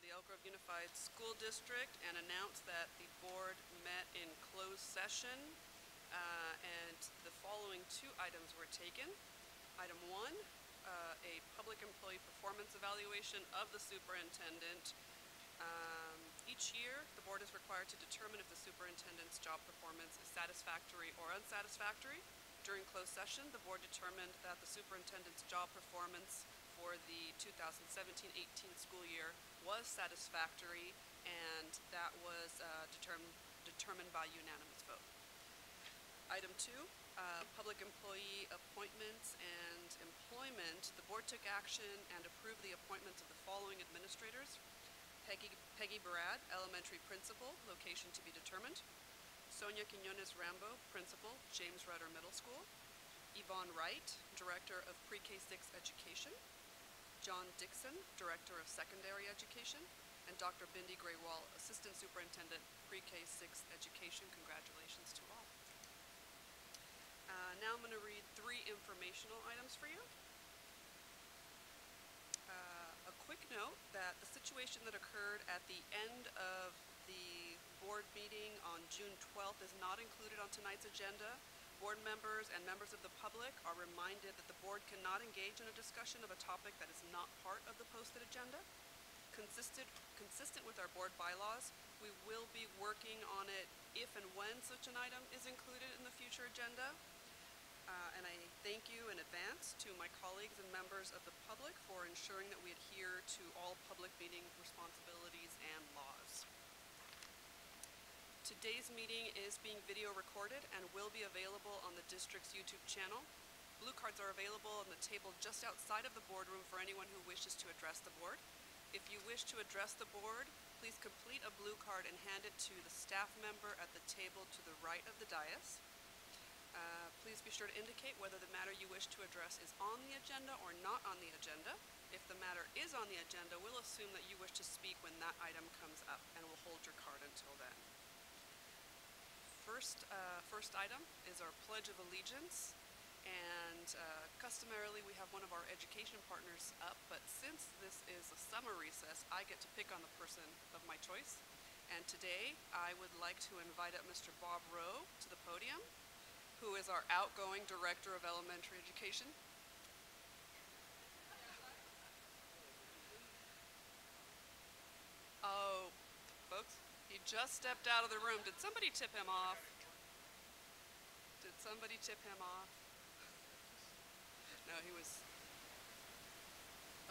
the Elk Grove Unified School District and announce that the board met in closed session and the following two items were taken. Item 1, a public employee performance evaluation of the superintendent. Each year, the board is required to determine if the superintendent's job performance is satisfactory or unsatisfactory. During closed session, the board determined that the superintendent's job performance for the 2017-18 school year was satisfactory, and that was determined by unanimous vote. Item 2, public employee appointments and employment. The board took action and approved the appointments of the following administrators: Peggy Barad, elementary principal, location to be determined; Sonia Quinones Rambo, principal, James Rutter Middle School; Yvonne Wright, director of pre-K 6 education; John Dixon, director of secondary education; and Dr. Bindi Graywall, assistant superintendent, pre-K 6 education. Congratulations to all. Now I'm going to read 3 informational items for you. A quick note that the situation that occurred at the end of the board meeting on June 12th is not included on tonight's agenda. Board members and members of the public are reminded that the board cannot engage in a discussion of a topic that is not part of the posted agenda. Consistent with our board bylaws, we will be working on it if and when such an item is included in the future agenda. And I thank you in advance to my colleagues and members of the public for ensuring that we adhere to all public meeting responsibilities and laws. Today's meeting is being video recorded and will be available on the district's YouTube channel. Blue cards are available on the table just outside of the boardroom for anyone who wishes to address the board. If you wish to address the board, please complete a blue card and hand it to the staff member at the table to the right of the dais. Please be sure to indicate whether the matter you wish to address is on the agenda or not on the agenda. If the matter is on the agenda, we'll assume that you wish to speak when that item comes up, and we'll hold your card until then. First item is our Pledge of Allegiance, and customarily we have one of our education partners up, but since this is a summer recess, I get to pick on the person of my choice. And today, I would like to invite up Mr. Bob Rowe to the podium, who is our outgoing Director of Elementary Education. Oh, folks, he just stepped out of the room. Did somebody tip him off? Did somebody tip him off? No, he was...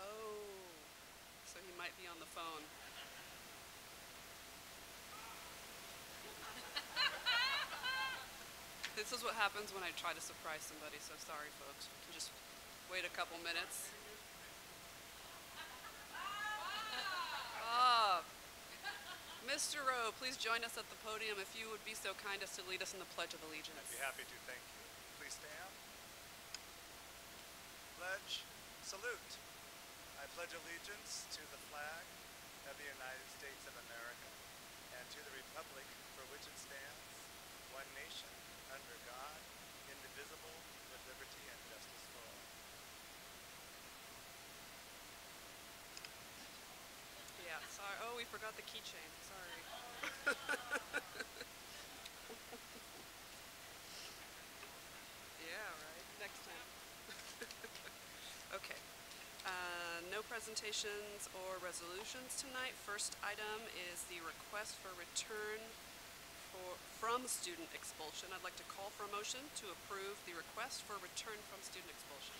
Oh, so he might be on the phone. This is what happens when I try to surprise somebody, so sorry, folks. We can just wait a couple minutes. Mr. Rowe, please join us at the podium if you would be so kind as to lead us in the Pledge of Allegiance. I'd be happy to, thank you. Please stand. Pledge, salute. I pledge allegiance to the flag of the United States of America and to the republic for which it stands, one nation, under God, indivisible, with liberty and justice for all. Yeah, sorry. Oh, we forgot the keychain. Sorry. Yeah, right. Next time. Okay. No presentations or resolutions tonight. First item is the request for return from student expulsion. I'd like to call for a motion to approve the request for return from student expulsion.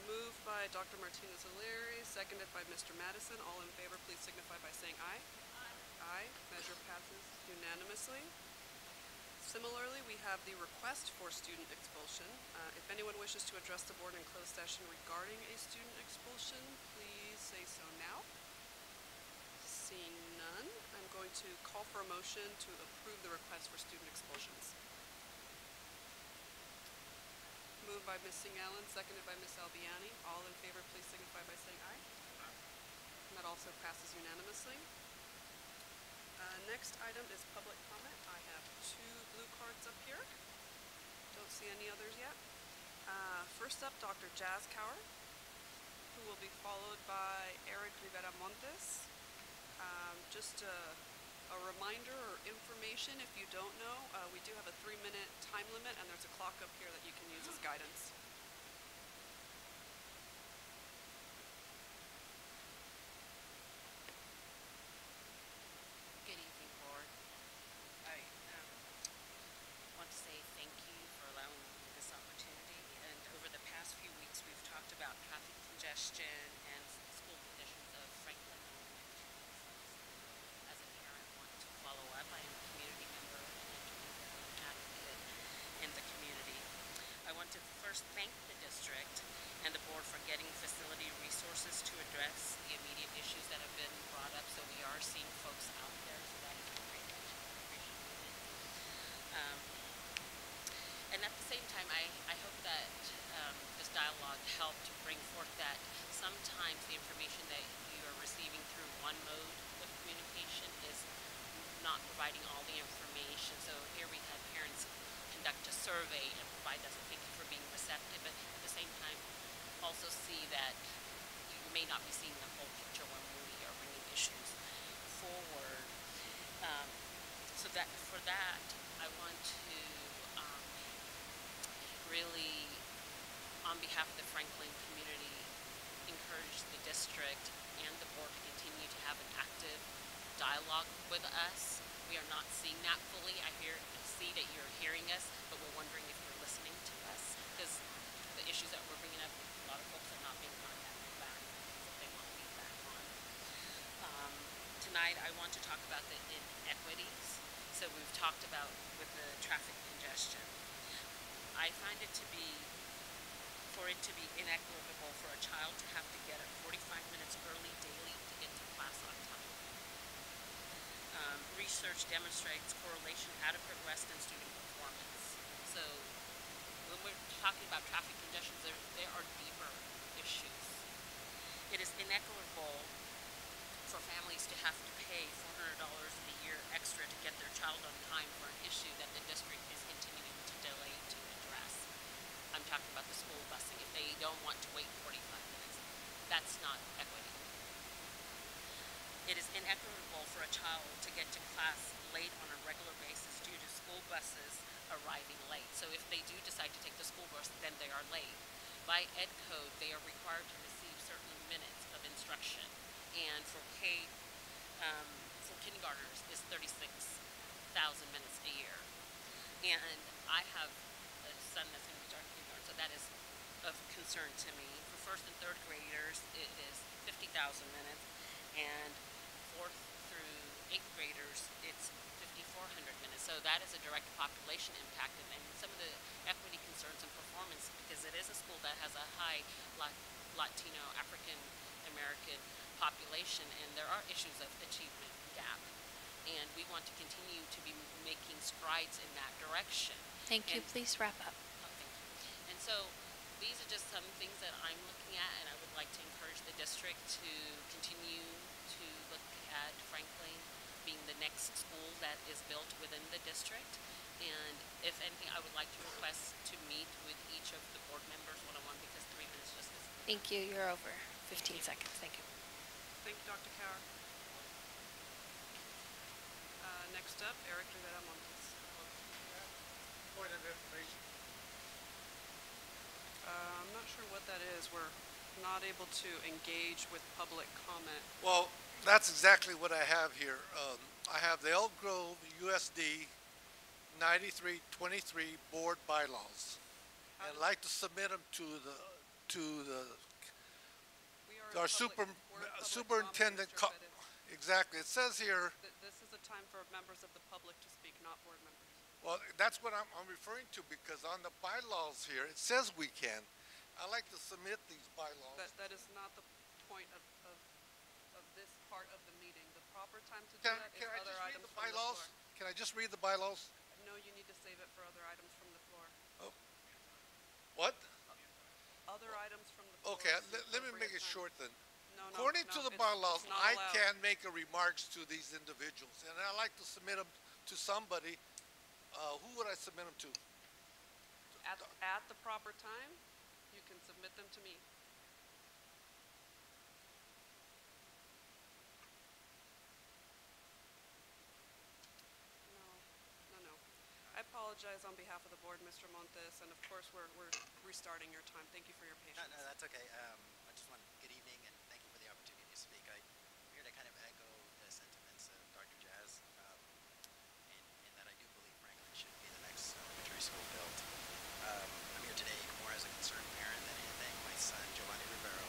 Moved by Dr. Martinez-O'Leary, seconded by Mr. Madison. All in favor, please signify by saying aye. Aye. Aye. Measure passes unanimously. Similarly, we have the request for student expulsion. If anyone wishes to address the board in closed session regarding a student expulsion, please say so now. Seeing none, I'm going to call for a motion to approve the request for student expulsions. Moved by Ms. Singh-Allen, seconded by Ms. Albiani. All in favor, please signify by saying aye. And that also passes unanimously. Next item is public comment. I have 2 blue cards up here. Don't see any others yet. First up, Dr. Jazz Cower. who will be followed by Eric Rivera Montes. Just a reminder or information, if you don't know, we do have a 3-minute time limit, and there's a clock up here that you can use as guidance. Good evening, Board. I want to say thank you for allowing me this opportunity. And over the past few weeks, we've talked about traffic congestion and school conditions of Franklin Elementary. So as a parent, want to follow up. I am a community member and advocate in the community. I want to first thank the district and the board for getting facility resources to address the immediate issues that have been brought up. So we are seeing folks out there, so that is very much appreciated. And at the same time, I hope that this dialogue helped bring forth that sometimes the information that you are receiving through one mode of communication is not providing all the information. So here we had parents conduct a survey and provide us, thank you for being receptive, but at the same time also see that you may not be seeing the whole picture when we are bringing issues forward. So that for that, I want to really, on behalf of the Franklin community, encourage the district and the board to continue to have an active dialogue with us. We are not seeing that fully. I see that you're hearing us, but we're wondering if you're listening to us, because the issues that we're bringing up, a lot of folks are not being contacted back if they want feedback on. Tonight, I want to talk about the inequities. So we've talked about with the traffic congestion. I find it to be, for it to be inequitable for a child to have to get up 45 minutes early daily to get to class on time. Research demonstrates correlation, adequate rest, and student performance. So when we're talking about traffic congestions, there are deeper issues. It is inequitable for families to have to pay $400 a year extra to get their child on time for an issue that the district is continuing to delay to address. I'm talking about the school busing. If they don't want to wait 45 minutes, that's not equity. It is inequitable for a child to get to class late on a regular basis due to school buses arriving late. So if they do decide to take the school bus, then they are late. By Ed Code, they are required to receive certain minutes of instruction. And for kindergartners is 36,000 minutes a year. And I have a son that's going to be starting kindergarten, so that is of concern to me. For first and third graders, it is 50,000 minutes, and fourth through eighth graders, it's 5,400 minutes. So that is a direct population impact, and some of the equity concerns and performance, because it is a school that has a high Latino, African American population, and there are issues of achievement gap. And we want to continue to be making strides in that direction. Thank you. Please wrap up. Oh, thank you. And so these are just some things that I'm looking at, and I would like to encourage the district to continue to look at Franklin being the next school that is built within the district. And if anything, I would like to request to meet with each of the board members one-on-one, because 3 minutes just isn't enough. Thank you. You're over 15 seconds. Thank you. Thank you, Dr. Kaur. Next up, Eric Rivera Montes. Point of information. I'm not sure what that is. We're not able to engage with public comment. Well, that's exactly what I have here. I have the Elk Grove USD 9323 board bylaws. And I'd like to submit them to We are our we're in public superintendent. comment, Mr. Pettis. Exactly. It says here, This is a time for members of the public to speak, not board members. well, that's what I'm referring to, because on the bylaws here, it says we can. I like to submit these bylaws. That is not the point of this part of the meeting. The proper time to do Can that is I other just read items the from the bylaws? floor. Can I just read the bylaws? No, you need to save it for other items from the floor. Oh. What? Other items from the floor. Okay, is the let me make appropriate it time. short then. No, According to the bylaws, it's not I allowed. can make a remarks to these individuals, and I like to submit them to somebody. Who would I submit them to? At the proper time, you can submit them to me. apologize on behalf of the board, Mr. Montes, and of course, we're restarting your time. Thank you for your No, patience. no, that's okay. I just want good evening and thank you for the opportunity to speak. I'm here to kind of echo the sentiments of Dr. Jazz, in that I do believe Franklin should be the next elementary school built. I'm here today more as a concerned parent than anything. My son, Giovanni Rivero,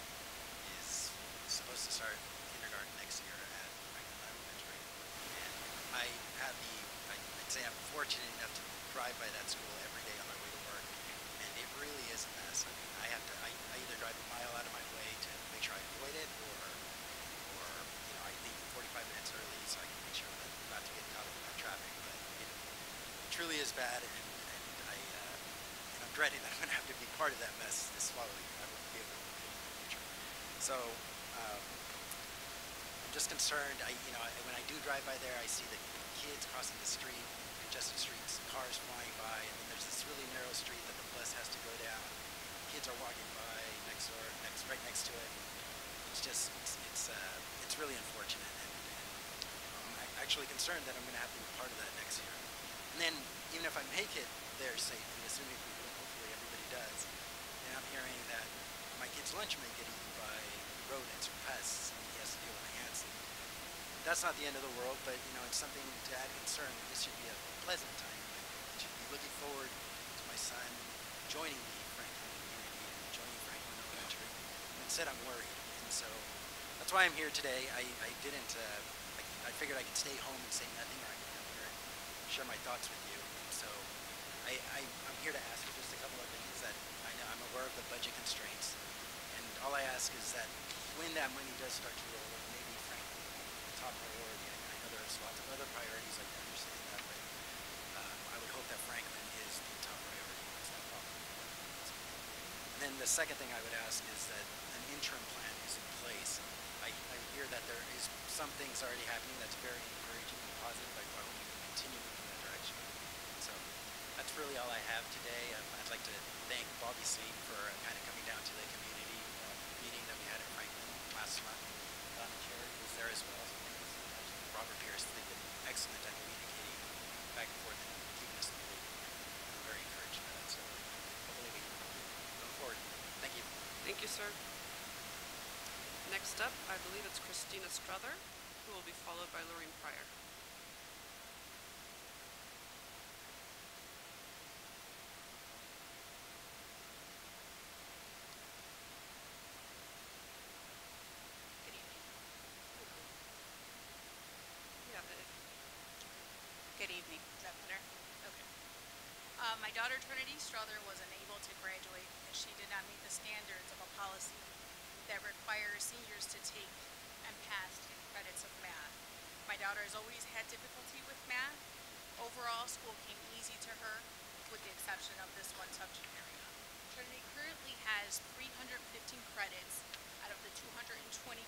is supposed to start kindergarten next year at Franklin Elementary. And I have I'd say I'm fortunate enough to drive by that school every day on my way to work. And it really is a mess. I mean, I either drive a mile out of my way to make sure I avoid it, or I leave 45 minutes early so I can make sure that I'm not to get caught up in that traffic. But it truly is bad, and I'm dreading that I'm going to have to be part of that mess this following year. I won't be able to avoid it in the future. So I'm just concerned. When I do drive by there, I see the kids crossing the street, congested streets, cars flying by, and then there's this really narrow street that the bus has to go down. Kids are walking by next door, right next to it. It's just, it's really unfortunate, and I'm actually concerned that I'm going to have to be part of that next year. And then, even if I make it there safely, assuming hopefully everybody does, and I'm hearing that my kid's lunch may get eaten by rodents or pests, and he has to deal with ants. And that's not the end of the world, but it's something to add concern. This should be a pleasant time. I should be looking forward to my son joining the Franklin community and joining Franklin Elementary. And instead, I'm worried, and so that's why I'm here today. I didn't. I figured I could stay home and say nothing, or I could come here and share my thoughts with you. And so I'm here to ask you just a couple of things that I know I'm aware of the budget constraints, and all I ask is that when that money does start to roll, maybe Franklin will be the top priority. I know there's lots of other priorities, I can understand that, but I would hope that Franklin is the top priority once that problem happens. And then the second thing I would ask is that an interim plan is in place. I hear that there is some things already happening that's very encouraging and positive. I hope we can continue moving in that direction. So that's really all I have today. I'd like to thank Bobby Sweet for kind of coming down to the community meeting that we had at Franklin last month. Donna Cherry was there as well. So thank you so much. And Robert Pierce, they've been excellent at communicating back and forth and keeping us in the loop. And I'm very encouraged by that. So hopefully we can move forward. Thank you. Thank you, sir. Next up, I believe it's Christina Struther, who will be followed by Lorraine Pryor. Good evening. Yeah, Good evening. Is that better? Okay. My daughter Trinity Strother was unable to graduate because she did not meet the standards of a policy that requires seniors to take and pass 10 credits of math. My daughter has always had difficulty with math. Overall, school came easy to her, with the exception of this one subject area. Trinity currently has 315 credits out of the 220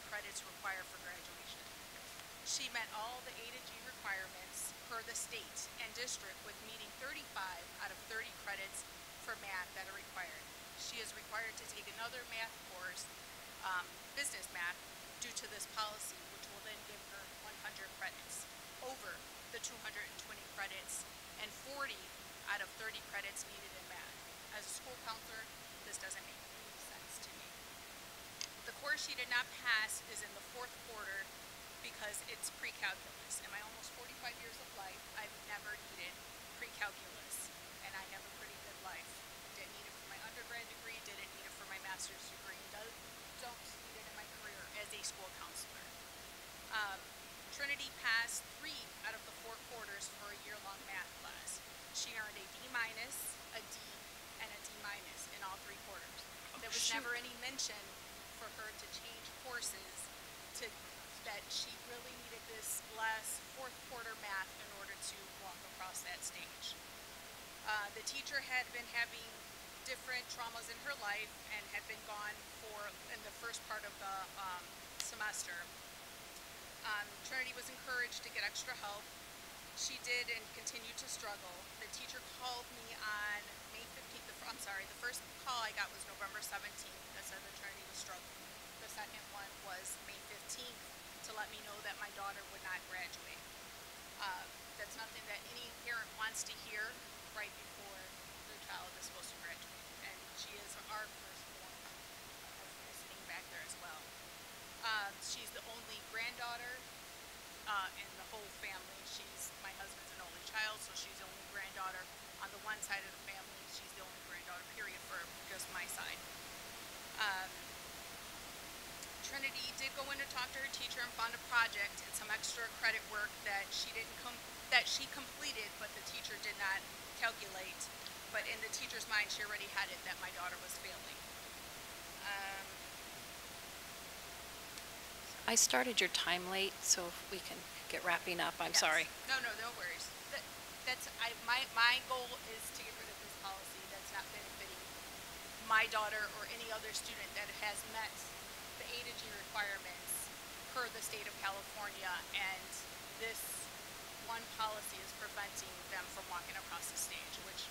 credits required for graduation. She met all the A to G requirements per the state and district, with meeting 35 out of 30 credits for math that are required. She is required to take another math course, business math, due to this policy, which will then give her 100 credits over the 220 credits and 40 out of 30 credits needed in math. As a school counselor, this doesn't make any sense to me. The course she did not pass is in the 4th quarter because it's pre-calculus. In my almost 45 years of life, I've never needed pre-calculus, and I have a pretty good life. Didn't need it for my undergrad degree, didn't need it for my master's degree, don't need it in my career as a school counselor. Trinity passed 3 out of the 4 quarters for a year-long math class. She earned a D-, a D, and a D- in all 3 quarters. There was never any mention for her to change courses, that she really needed this last 4th quarter math in order to walk across that stage. The teacher had been having different traumas in her life and had been gone in the first part of the semester. Trinity was encouraged to get extra help. She did and continued to struggle. The teacher called me on May 15th. The first call I got was November 17th that said that Trinity was struggling. The second one was May 15th to let me know that my daughter would not graduate. That's nothing that any parent wants to hear right before the child is supposed to graduate. And she is our firstborn. My husband is sitting back there as well. She's the only granddaughter in the whole family. She's my husband's an only child, so she's the only granddaughter on the one side of the family. She's the only granddaughter, period, for just my side. Trinity did go in to talk to her teacher and found a project and some extra credit work that she completed, but the teacher did not calculate. But in the teacher's mind, she already had it that my daughter was failing. I started your time late, so if we can get wrapping up. I'm Yes. sorry. No worries. My goal is to get rid of this policy that's not benefiting my daughter or any other student that has met the A to G requirements per the state of California, and this one policy is preventing them from walking across the stage, which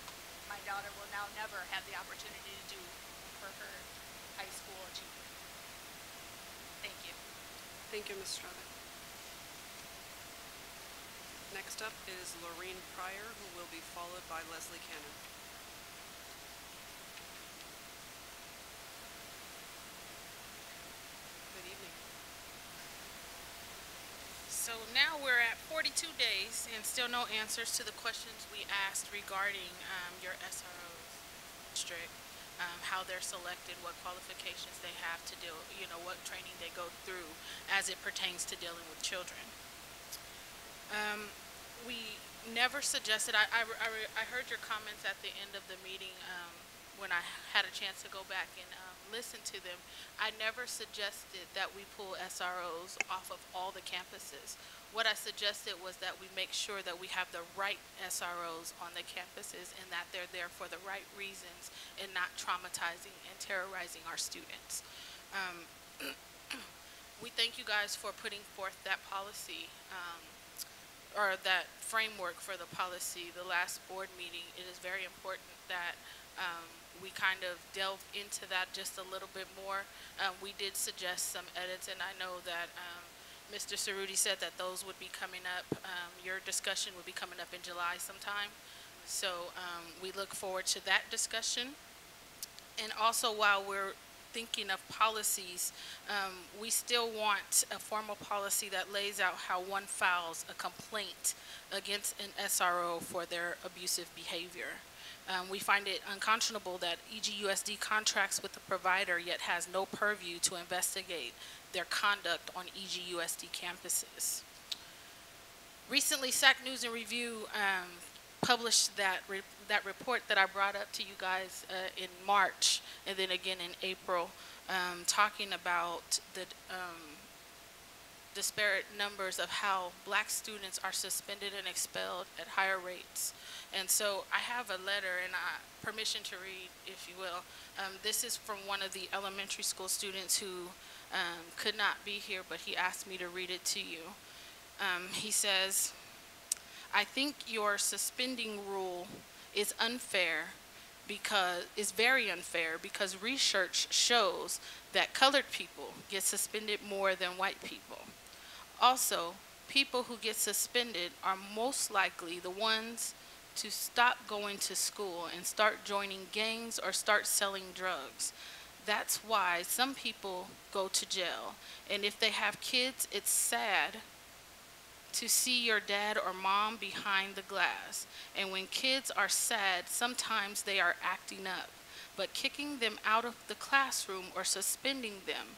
my daughter will now never have the opportunity to do for her high school achievement. Thank you. Thank you, Ms. Strada. Next up is Lorraine Pryor, who will be followed by Leslie Cannon. Good evening. So now we're at 42 days and still no answers to the questions we asked regarding your SROs district, how they're selected, what qualifications they have to do, what training they go through as it pertains to dealing with children. We never suggested, I heard your comments at the end of the meeting when I had a chance to go back and listen to them. I never suggested that we pull SROs off of all the campuses. What I suggested was that we make sure that we have the right SROs on the campuses and that they're there for the right reasons and not traumatizing and terrorizing our students. We thank you guys for putting forth that policy, or that framework for the policy. The last board meeting, it is very important that we kind of delve into that just a little bit more. We did suggest some edits, and I know that Mr. Cerruti said that those would be coming up. Your discussion would be coming up in July sometime. So we look forward to that discussion. And also, while we're thinking of policies, we still want a formal policy that lays out how one files a complaint against an SRO for their abusive behavior. We find it unconscionable that EGUSD contracts with the provider yet has no purview to investigate their conduct on EGUSD campuses. Recently, SAC News and Review published that report that I brought up to you guys in March and then again in April, talking about the disparate numbers of how black students are suspended and expelled at higher rates. And so I have a letter and permission to read, if you will. This is from one of the elementary school students who could not be here, but he asked me to read it to you. He says, "I think your suspending rule is very unfair because research shows that colored people get suspended more than white people. Also, people who get suspended are most likely the ones to stop going to school and start joining gangs or start selling drugs. That's why some people go to jail. And if they have kids, it's sad to see your dad or mom behind the glass. And when kids are sad, sometimes they are acting up. But kicking them out of the classroom or suspending them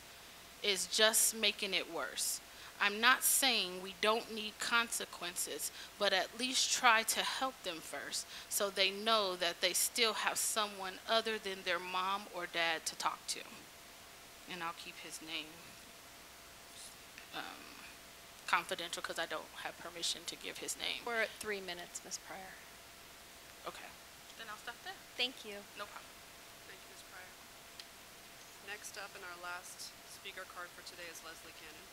is just making it worse. I'm not saying we don't need consequences, but at least try to help them first so they know that they still have someone other than their mom or dad to talk to." And I'll keep his name confidential because I don't have permission to give his name. We're at 3 minutes, Ms. Pryor. Okay, then I'll stop there. Thank you. No problem. Thank you, Ms. Pryor. Next up in our last speaker card for today is Leslie Cannon.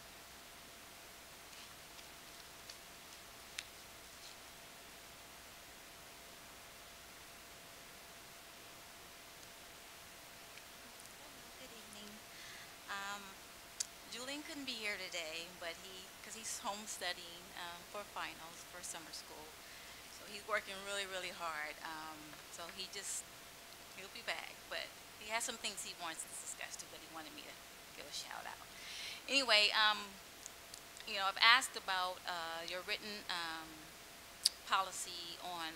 Good evening. Julian couldn't be here today, but because he's home studying for finals for summer school. So he's working really, really hard. So he'll be back. But he has some things he wants to discuss too that he wanted me to give a shout out. Anyway, I've asked about your written policy on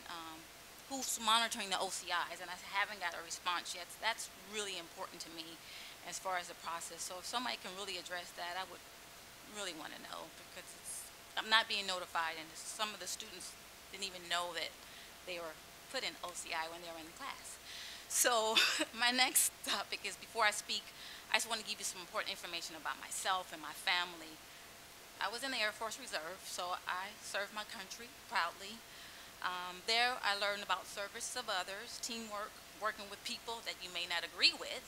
who's monitoring the OCIs, and I haven't got a response yet. That's really important to me as far as the process. So if somebody can really address that, I would really want to know, because I'm not being notified, and some of the students didn't even know that they were put in OCI when they were in the class. So my next topic is, before I speak, I just want to give you some important information about myself and my family. I was in the Air Force Reserve, so I served my country proudly. There I learned about service of others, teamwork, working with people that you may not agree with.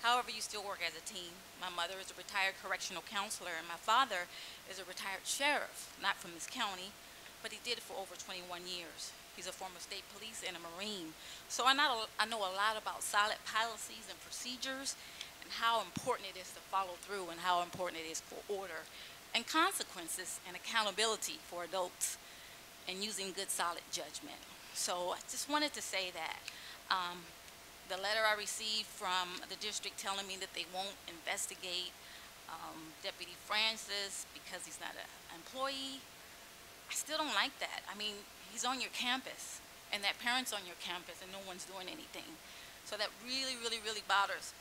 However, you still work as a team. My mother is a retired correctional counselor, and my father is a retired sheriff, not from this county, but he did it for over 21 years. He's a former state police and a Marine. So I know a lot about solid policies and procedures, and how important it is to follow through, and how important it is for order and consequences and accountability for adults, and using good solid judgment. So I just wanted to say that the letter I received from the district telling me that they won't investigate Deputy Francis because he's not an employee, I still don't like that. I mean, he's on your campus, and that parent's on your campus, and no one's doing anything. So that really, really, really bothers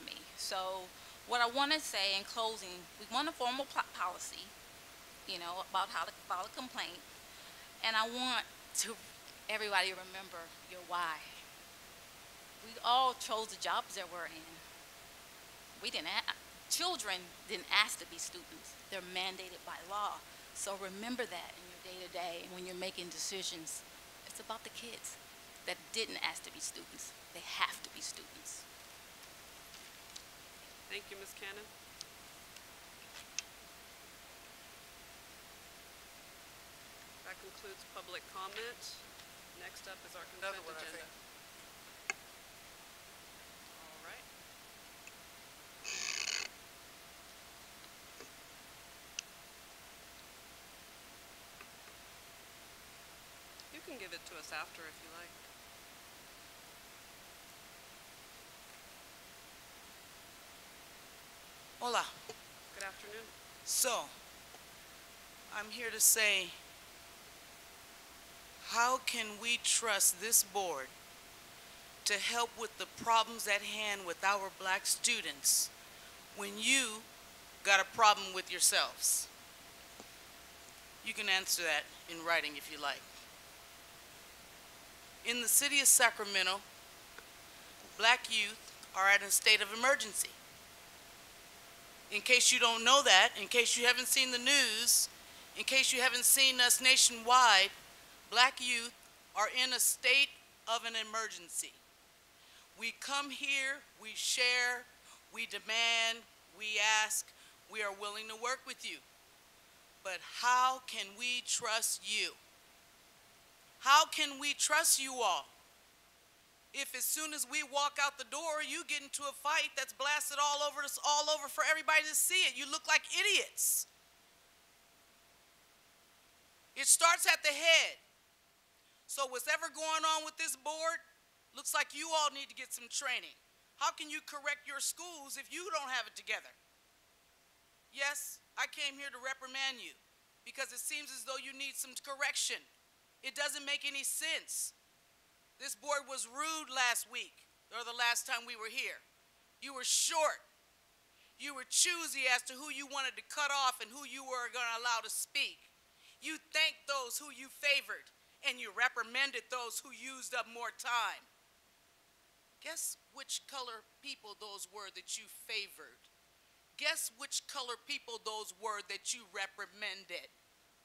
me. So what I want to say in closing, we want a formal policy, about how to file a complaint. And I want everybody to remember your why. We all chose the jobs that we're in. Children didn't ask to be students. They're mandated by law. So remember that in your day-to-day, and when you're making decisions. It's about the kids that didn't ask to be students. They have to be students. Thank you, Ms. Cannon. That concludes public comment. Next up is our consent Another one, I agenda. think. All right. You can give it to us after if you like. Hola. Good afternoon. So, I'm here to say, how can we trust this board to help with the problems at hand with our black students when you got a problem with yourselves? You can answer that in writing if you like. In the city of Sacramento, black youth are at a state of emergency. In case you don't know that, in case you haven't seen the news, in case you haven't seen us nationwide, black youth are in a state of an emergency. We come here, we share, we demand, we ask, we are willing to work with you. But how can we trust you? How can we trust you all if as soon as we walk out the door, you get into a fight that's blasted all over for everybody to see it? You look like idiots. It starts at the head. So what's ever going on with this board, looks like you all need to get some training. How can you correct your schools if you don't have it together? Yes, I came here to reprimand you because it seems as though you need some correction. It doesn't make any sense. This board was rude last week, or the last time we were here. You were short. You were choosy as to who you wanted to cut off and who you were going to allow to speak. You thanked those who you favored, and you reprimanded those who used up more time. Guess which color people those were that you favored? Guess which color people those were that you reprimanded?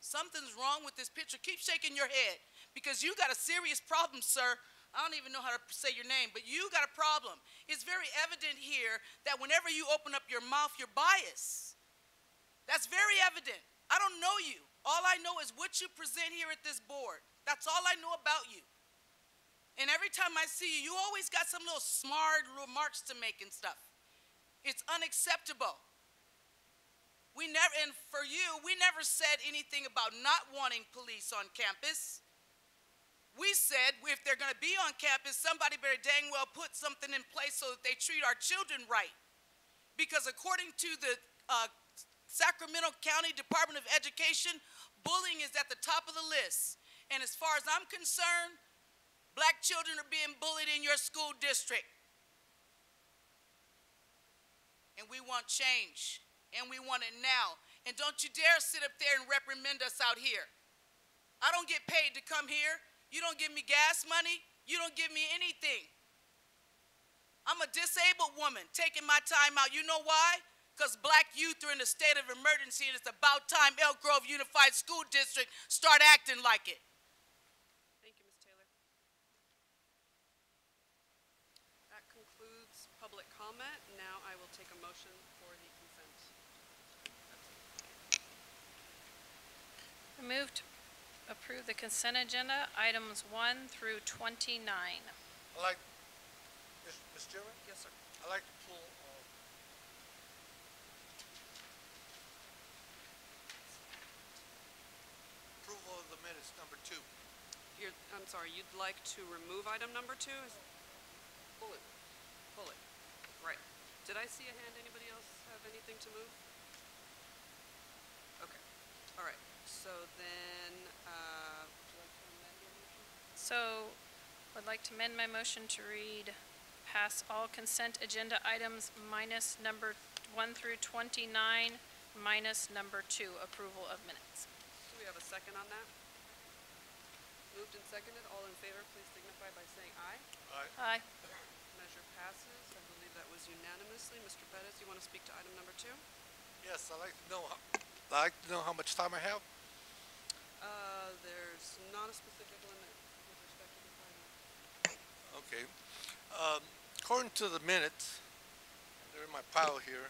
Something's wrong with this picture. Keep shaking your head because you got a serious problem, sir. I don't even know how to say your name, but you got a problem. It's very evident here that whenever you open up your mouth, you're biased. That's very evident. I don't know you. All I know is what you present here at this board. That's all I know about you. And every time I see you, you always got some little smart remarks to make and stuff. It's unacceptable. And for you, we never said anything about not wanting police on campus. We said if they're going to be on campus, somebody better dang well put something in place so that they treat our children right. Because according to the Sacramento County Department of Education, bullying is at the top of the list. And as far as I'm concerned, black children are being bullied in your school district. And we want change. And we want it now. And don't you dare sit up there and reprimand us out here. I don't get paid to come here. You don't give me gas money. You don't give me anything. I'm a disabled woman taking my time out. You know why? Because black youth are in a state of emergency, and it's about time Elk Grove Unified School District start acting like it. Thank you, Ms. Taylor. That concludes public comment. Now I will take a motion for the consent. I move to approve the consent agenda, items 1 through 29. I like, Mr. Chairman, Yes, sir. I like to pull, approval of the minutes, number 2. I'm sorry, you'd like to remove item number 2? Pull it. Pull it. Right. Did I see a hand? Anybody else have anything to move? Okay. All right. So then, would you like to amend your motion? So, would like to amend my motion to read pass all consent agenda items minus number 1 through 29, minus number 2, approval of minutes. Do we have a second on that? Moved and seconded. All in favor, please signify by saying aye. Aye. Measure passes. I believe that was unanimously. Mr. Pettis, you want to speak to item number 2? Yes, I'd like to know how much time I have. There's not a specific limit with respect to this item. Okay. According to the minutes, they're in my pile here,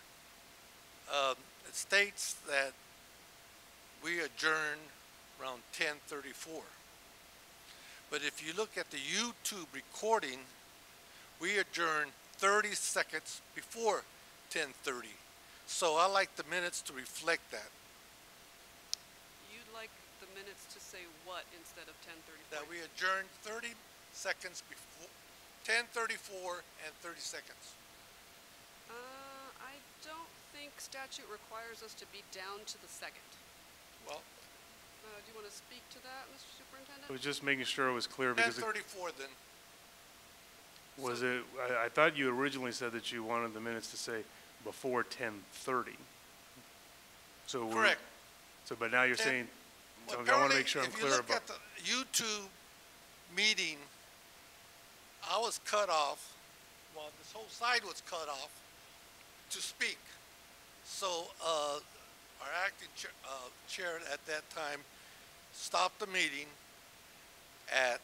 it states that we adjourn around 10:34. But if you look at the YouTube recording, we adjourn 30 seconds before 10:30. So I like the minutes to reflect that. You'd like the minutes to say what instead of 10:34? That we adjourn 30 seconds before 10:34 and 30 seconds. I don't think statute requires us to be down to the second. Well, Do you want to speak to that, Mr. Superintendent? I was just making sure it was clear because 10:34 then. I thought you originally said that you wanted the minutes to say before 10:30. So Correct. but now you're saying, Well, okay, I want to make sure I'm clear If you look about. at the YouTube meeting, I was cut off, well, this whole side was cut off to speak. So, our acting chair at that time stopped the meeting at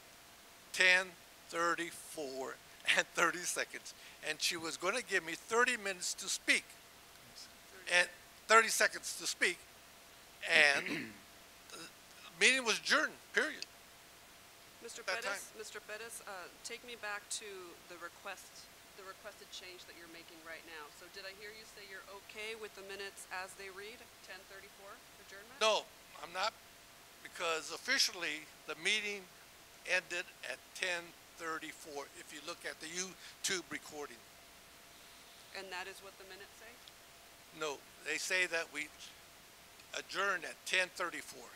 10:34 and 30 seconds. And she was going to give me 30 minutes to speak. And 30 seconds to speak. And the meeting was adjourned, period. Mr. that Pettis, take me back to the requested change that you're making right now. So did I hear you say you're okay with the minutes as they read, 10:34 adjournment? No, I'm not, because officially the meeting ended at 10:34 if you look at the YouTube recording. And that is what the minutes say? No, they say that we adjourned at 10:34.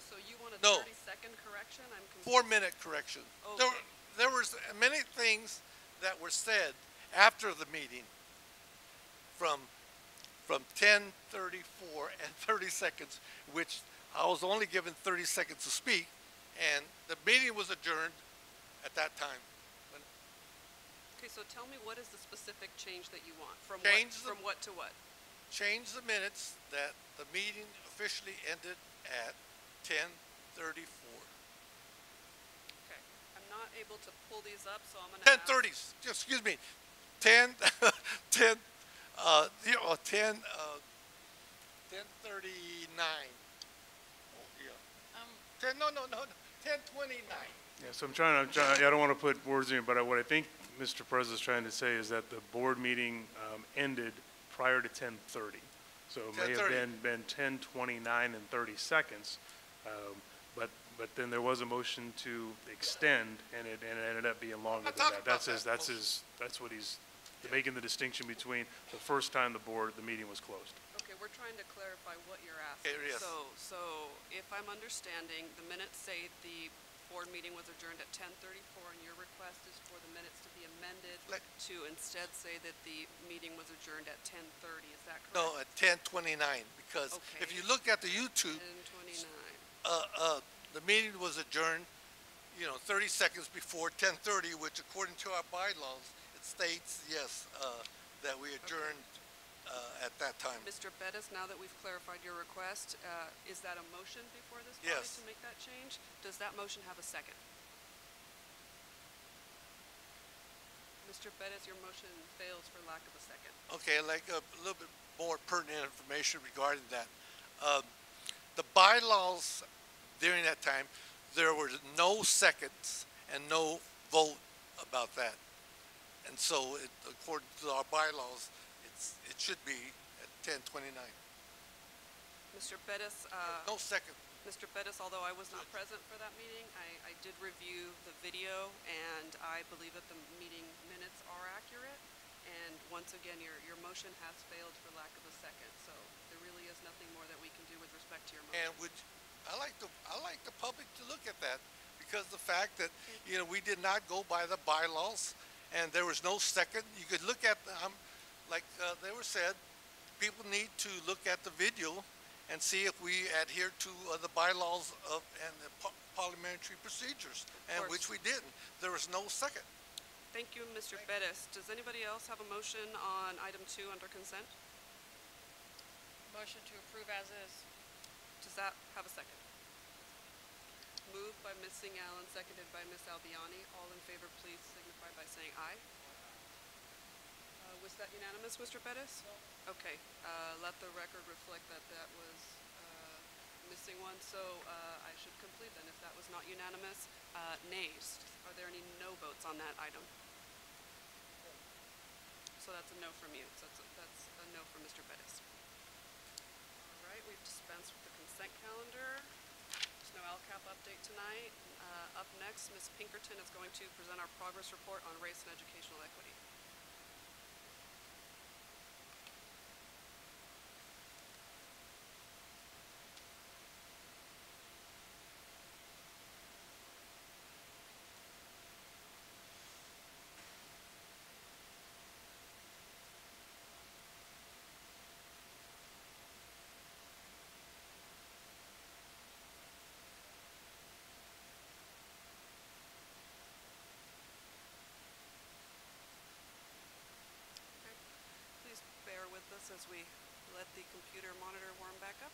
So you want a No. 30-second correction? I'm confused. 4-minute correction. Okay. There was many things that were said after the meeting from 10:34 and 30 seconds, which I was only given 30 seconds to speak, and the meeting was adjourned at that time. Okay, so tell me, what is the specific change that you want? From Change what to what? Change the minutes that the meeting officially ended at 10:34. Okay, I'm not able to pull these up, so I'm gonna ask. 10:30, excuse me, 10, 10, 10:39. Oh, yeah. 10:29. Yeah, so I don't want to put words in it, but what I think Mr. Perez is trying to say is that the board meeting ended prior to 10:30. So it may have 10:30. been 10:29 and 30 seconds. But then there was a motion to extend, and it ended up being longer not than talking that. about that. That's what he's making the distinction between the first time the meeting was closed. Okay, we're trying to clarify what you're asking. Okay, yes. So if I'm understanding, the minutes say the board meeting was adjourned at 10:34, and your request is for the minutes to be amended Like- to instead say that the meeting was adjourned at 10:30, is that correct? No, at 10:29, because if Okay. you look at the YouTube, 10:29. the meeting was adjourned, 30 seconds before 10:30, which according to our bylaws, it states, yes, that we adjourned at that time. Mr. Bettis, now that we've clarified your request, is that a motion before this body Yes. to make that change? Does that motion have a second? Mr. Bettis, your motion fails for lack of a second. Okay, I'd like a little bit more pertinent information regarding that. The bylaws during that time, there were no seconds and no vote about that. And so, according to our bylaws, it should be at 10:29. Mr. Bettis, No second. Mr. Bettis, although I was not present for that meeting, I did review the video, and I believe that the meeting minutes are accurate. And once again, your motion has failed for lack of a second, so there really is nothing more that we can do with respect to your motion. And I like the public to look at that, because the fact that, we did not go by the bylaws, and there was no second. You could look at, like they were said, people need to look at the video and see if we adhere to the bylaws and the parliamentary procedures, and course. which we didn't. There was no second. Thank you, Mr. Bettis. Does anybody else have a motion on item 2 under consent? Motion to approve as is. Does that have a second? Moved by Ms. Singh Allen, seconded by Ms. Albiani. All in favor, please signify by saying aye. Was that unanimous, Mr. Bettis? No. Okay, let the record reflect that that was missing one, so I should complete then if that was not unanimous. Nays, are there any no votes on that item? So that's a no from you, so that's a no from Mr. Bettis. All right, we've dispensed with the consent calendar. There's no LCAP update tonight. Up next, Ms. Pinkerton is going to present our progress report on race and educational equity. Please bear with us as we let the computer monitor warm back up.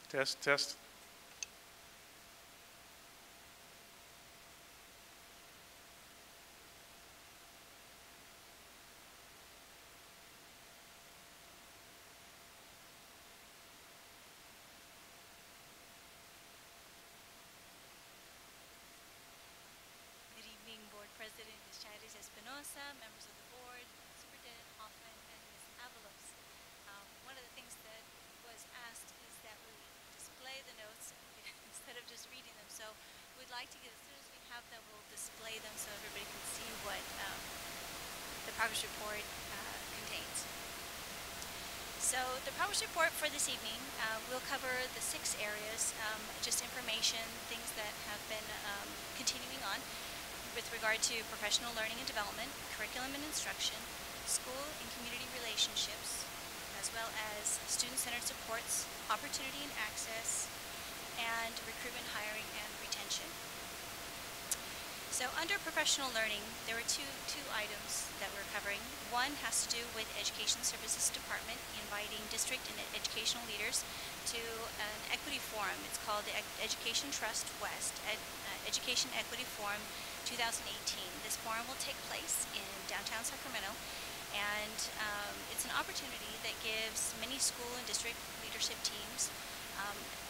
Test. Good evening, Board President Ms. Charis Espinosa, members of the Board, Superintendent Hoffman, and Ms. Avalos. One of the things that was asked is that we display the notes instead of just reading them. So we'd like to get, as soon as we have them, we'll display them so everybody can see what the progress report contains. So the progress report for this evening will cover the 6 areas, just information, things that have been continuing on with regard to professional learning and development, curriculum and instruction, school and community relationships, as well as student-centered supports, opportunity and access, and recruitment, hiring, and retention. So under professional learning, there were two items that we're covering. One has to do with Education Services Department inviting district and educational leaders to an equity forum. It's called the Education Trust West Education Equity Forum 2018. This forum will take place in downtown Sacramento, and it's an opportunity that gives many school and district leadership teams,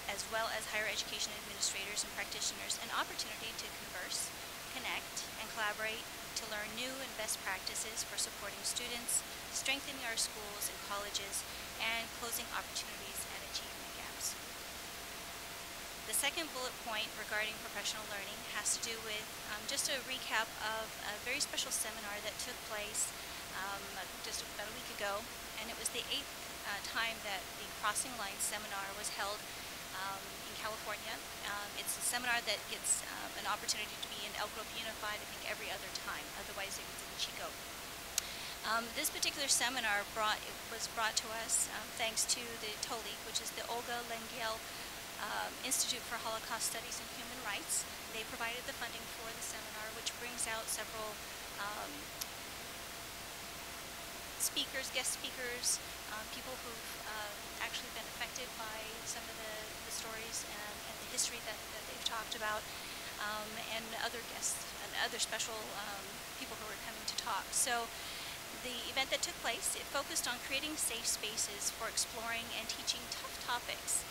as well as higher education administrators and practitioners, an opportunity to converse, connect, and collaborate to learn new and best practices for supporting students, strengthening our schools and colleges, and closing opportunities and achievement gaps. The second bullet point regarding professional learning has to do with just a recap of a very special seminar that took place just about a week ago, and it was the 8th time that the Crossing Lines seminar was held in California. It's a seminar that gets an opportunity to be in Elk Grove Unified, I think, every other time. Otherwise, it was in Chico. This particular seminar was brought to us thanks to the TOLI, which is the Olga Lengyel Institute for Holocaust Studies and Human Rights. They provided the funding for the seminar, which brings out several speakers, guest speakers, people who've actually been affected by some of the stories and the history that they've talked about, and other guests and other special people who are coming to talk. So the event that took place, it focused on creating safe spaces for exploring and teaching tough topics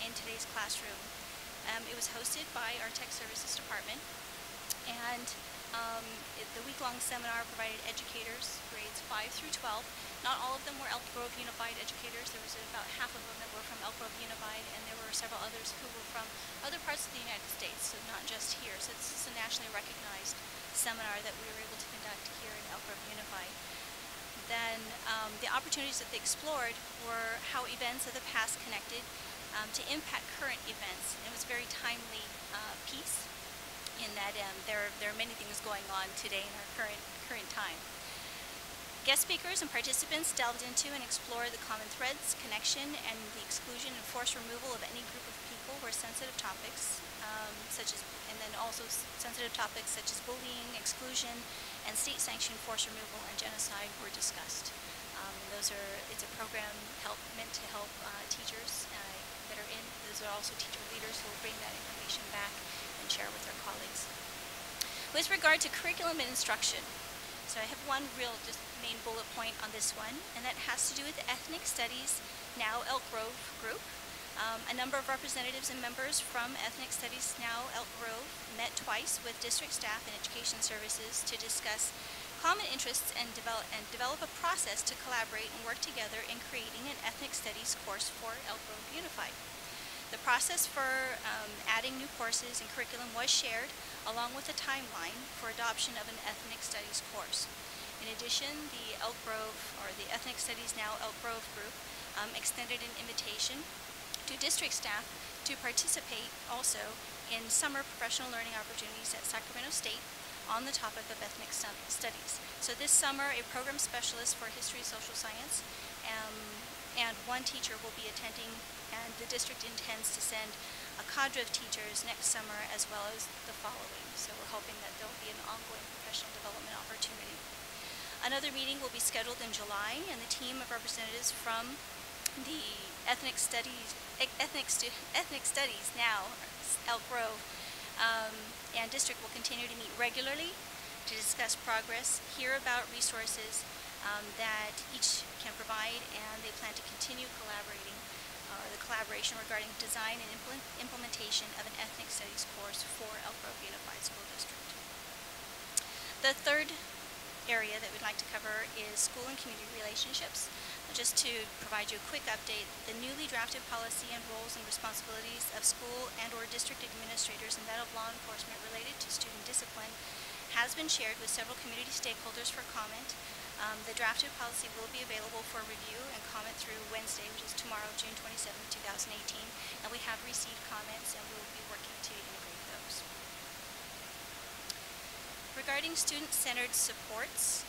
in today's classroom. It was hosted by our Tech Services Department, and the week-long seminar provided educators, grades 5 through 12. Not all of them were Elk Grove Unified educators. There was about half of them that were from Elk Grove Unified, and there were several others who were from other parts of the United States, so not just here. So this is a nationally recognized seminar that we were able to conduct here in Elk Grove Unified. Then the opportunities that they explored were how events of the past connected to impact current events. It was a very timely piece, in that there are many things going on today in our current time. Guest speakers and participants delved into and explored the common threads, connection, and the exclusion and forced removal of any group of people where sensitive topics, and then also sensitive topics such as bullying, exclusion, and state-sanctioned forced removal and genocide were discussed. It's a program meant to help teachers that are in. Those are also teacher leaders who will bring that information back and share with their colleagues. With regard to curriculum and instruction, so I have one real just main bullet point on this one, and that has to do with the Ethnic Studies Now Elk Grove group. A number of representatives and members from Ethnic Studies Now Elk Grove met twice with district staff and education services to discuss common interests and develop a process to collaborate and work together in creating an ethnic studies course for Elk Grove Unified. The process for adding new courses and curriculum was shared, along with a timeline for adoption of an ethnic studies course. In addition, the Ethnic Studies Now Elk Grove group extended an invitation to district staff to participate also in summer professional learning opportunities at Sacramento State on the topic of ethnic studies. So this summer, a program specialist for history, social science, and one teacher will be attending, and the district intends to send a cadre of teachers next summer as well as the following. So we're hoping that there will be an ongoing professional development opportunity. Another meeting will be scheduled in July, and the team of representatives from the Ethnic Studies Now Elk Grove and district will continue to meet regularly to discuss progress, hear about resources that each can provide, and they plan to continue the collaboration regarding design and implementation of an ethnic studies course for Elk Grove Unified School District. The third area that we'd like to cover is school and community relationships. Just to provide you a quick update, the newly drafted policy and roles and responsibilities of school and or district administrators and that of law enforcement related to student discipline has been shared with several community stakeholders for comment. The drafted policy will be available for review and comment through Wednesday, which is tomorrow, June 27, 2018, and we have received comments and we will be working to integrate those. Regarding student-centered supports,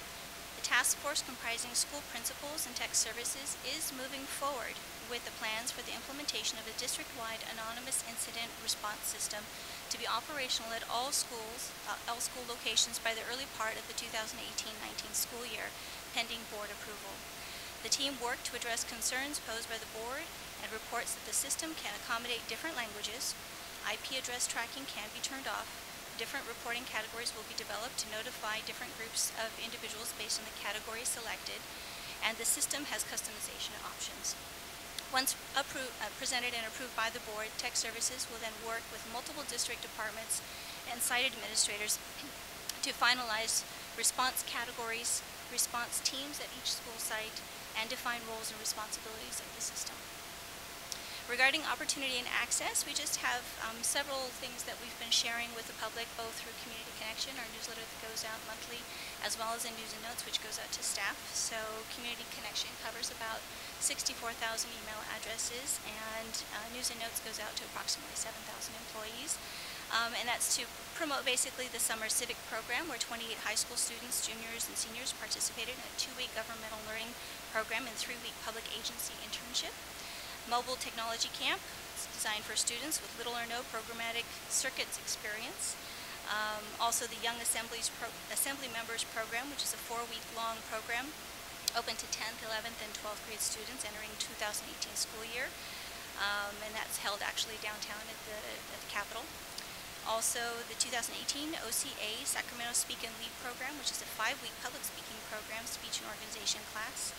the task force comprising school principals and tech services is moving forward with the plans for the implementation of a district-wide anonymous incident response system to be operational at all school locations by the early part of the 2018-19 school year, pending board approval. The team worked to address concerns posed by the board and reports that the system can accommodate different languages, IP address tracking can be turned off, different reporting categories will be developed to notify different groups of individuals based on the category selected, and the system has customization options. Once presented and approved by the board, Tech Services will then work with multiple district departments and site administrators to finalize response categories, response teams at each school site, and define roles and responsibilities of the system. Regarding opportunity and access, we just have several things that we've been sharing with the public, both through Community Connection, our newsletter that goes out monthly, as well as in News and Notes, which goes out to staff. So Community Connection covers about 64,000 email addresses, and News and Notes goes out to approximately 7,000 employees. And that's to promote basically the summer civic program, where 28 high school students, juniors, and seniors participated in a 2-week governmental learning program and 3-week public agency internship. Mobile Technology Camp, it's designed for students with little or no programmatic circuits experience. Also the Young Assembly Members Program, which is a 4-week-long program open to 10th, 11th, and 12th grade students entering 2018 school year. And that's held actually downtown at the Capitol. Also the 2018 OCA Sacramento Speak and Lead Program, which is a 5-week public speaking program, speech and organization class.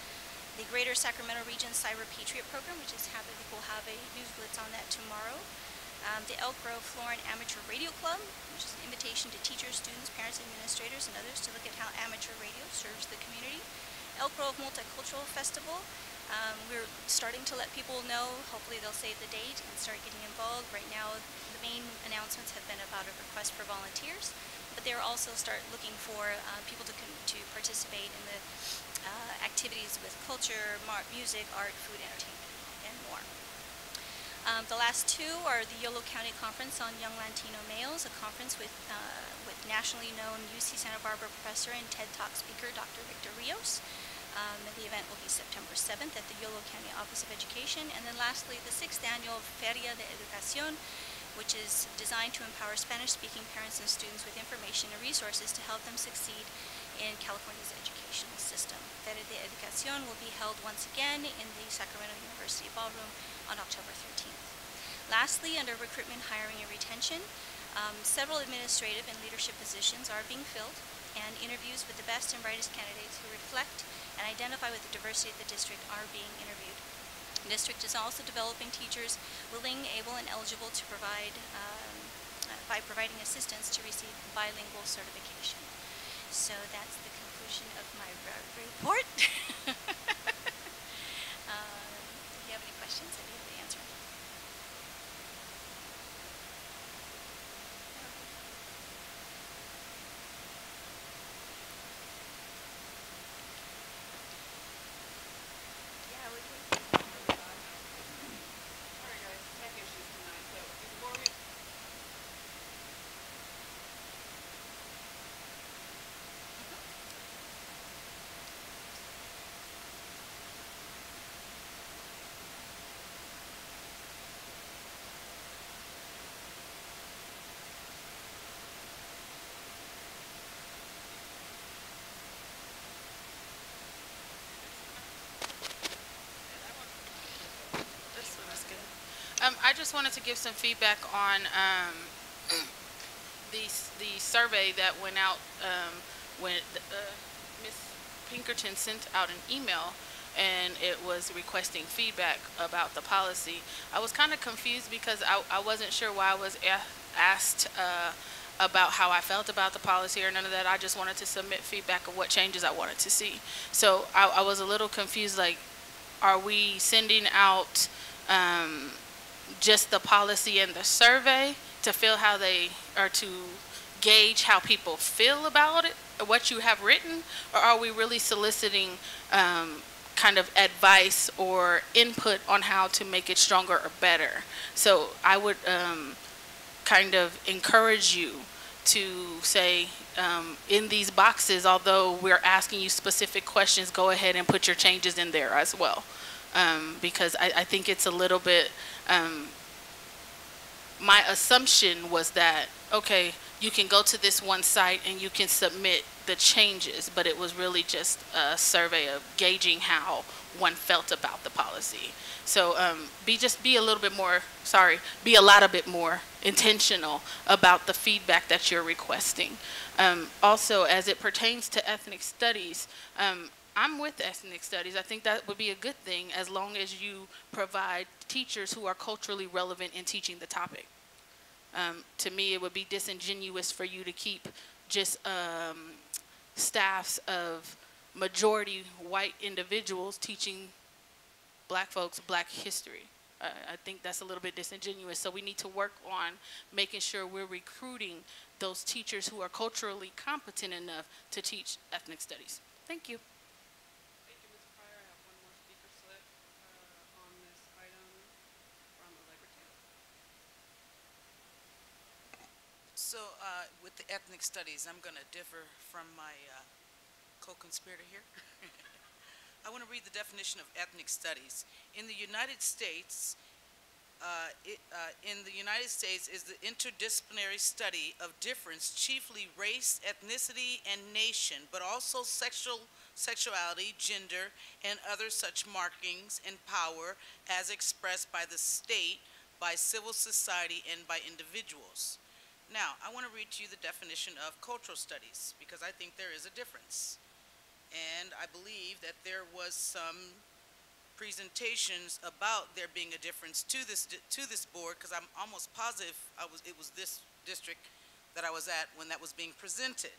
The Greater Sacramento Region Cyber Patriot Program, which is we'll have a news blitz on that tomorrow. The Elk Grove Florin Amateur Radio Club, which is an invitation to teachers, students, parents, administrators, and others to look at how amateur radio serves the community. Elk Grove Multicultural Festival, we're starting to let people know, hopefully they'll save the date and start getting involved. Right now, the main announcements have been about a request for volunteers, but they're also start looking for people to participate in the activities with culture, music, art, food, entertainment, and more. The last two are the Yolo County Conference on Young Latino Males, a conference with nationally known UC Santa Barbara professor and TED Talk speaker, Dr. Victor Rios. The event will be September 7th at the Yolo County Office of Education. And then lastly, the 6th annual Feria de Educación, which is designed to empower Spanish-speaking parents and students with information and resources to help them succeed in California's educational system. Feria de Educación will be held once again in the Sacramento University Ballroom on October 13th. Lastly, under recruitment, hiring, and retention, several administrative and leadership positions are being filled, and interviews with the best and brightest candidates who reflect and identify with the diversity of the district are being interviewed. The district is also developing teachers willing, able, and eligible to provide by providing assistance to receive bilingual certification. So that's the conclusion of my report. If you have any questions, I'd be happy to answer them. Yeah, we could. Sorry guys, tech issues tonight, so before we... This one is good. I just wanted to give some feedback on the survey that went out when Ms. Pinkerton sent out an email, and it was requesting feedback about the policy. I was kind of confused because I wasn't sure why I was asked about how I felt about the policy or none of that. I just wanted to submit feedback of what changes I wanted to see. So I was a little confused, like, are we sending out just the policy and the survey to feel how they are, to gauge how people feel about it, or what you have written, or are we really soliciting kind of advice or input on how to make it stronger or better? So I would kind of encourage you to say, in these boxes, although we're asking you specific questions, go ahead and put your changes in there as well. Because I think it's a little bit, my assumption was that, okay, you can go to this one site and you can submit the changes, but it was really just a survey of gauging how one felt about the policy. So be a little bit more, be a lot bit more intentional about the feedback that you're requesting. Also, as it pertains to ethnic studies, I'm with ethnic studies. I think that would be a good thing as long as you provide teachers who are culturally relevant in teaching the topic. To me, it would be disingenuous for you to keep just staffs of majority white individuals teaching black folks black history. I think that's a little bit disingenuous. So we need to work on making sure we're recruiting those teachers who are culturally competent enough to teach ethnic studies. Thank you. Thank you, Ms. Pryor. I have one more speaker slip on this item from Allegra Taylor. So with the ethnic studies, I'm going to differ from my co-conspirator here. I want to read the definition of ethnic studies. In the United States, is the interdisciplinary study of difference, chiefly race, ethnicity, and nation, but also sexuality, gender, and other such markings and power as expressed by the state, by civil society, and by individuals. Now, I want to read to you the definition of cultural studies, because I think there is a difference. And I believe that there was some presentations about there being a difference to this board, because I'm almost positive it was this district that I was at when that was being presented,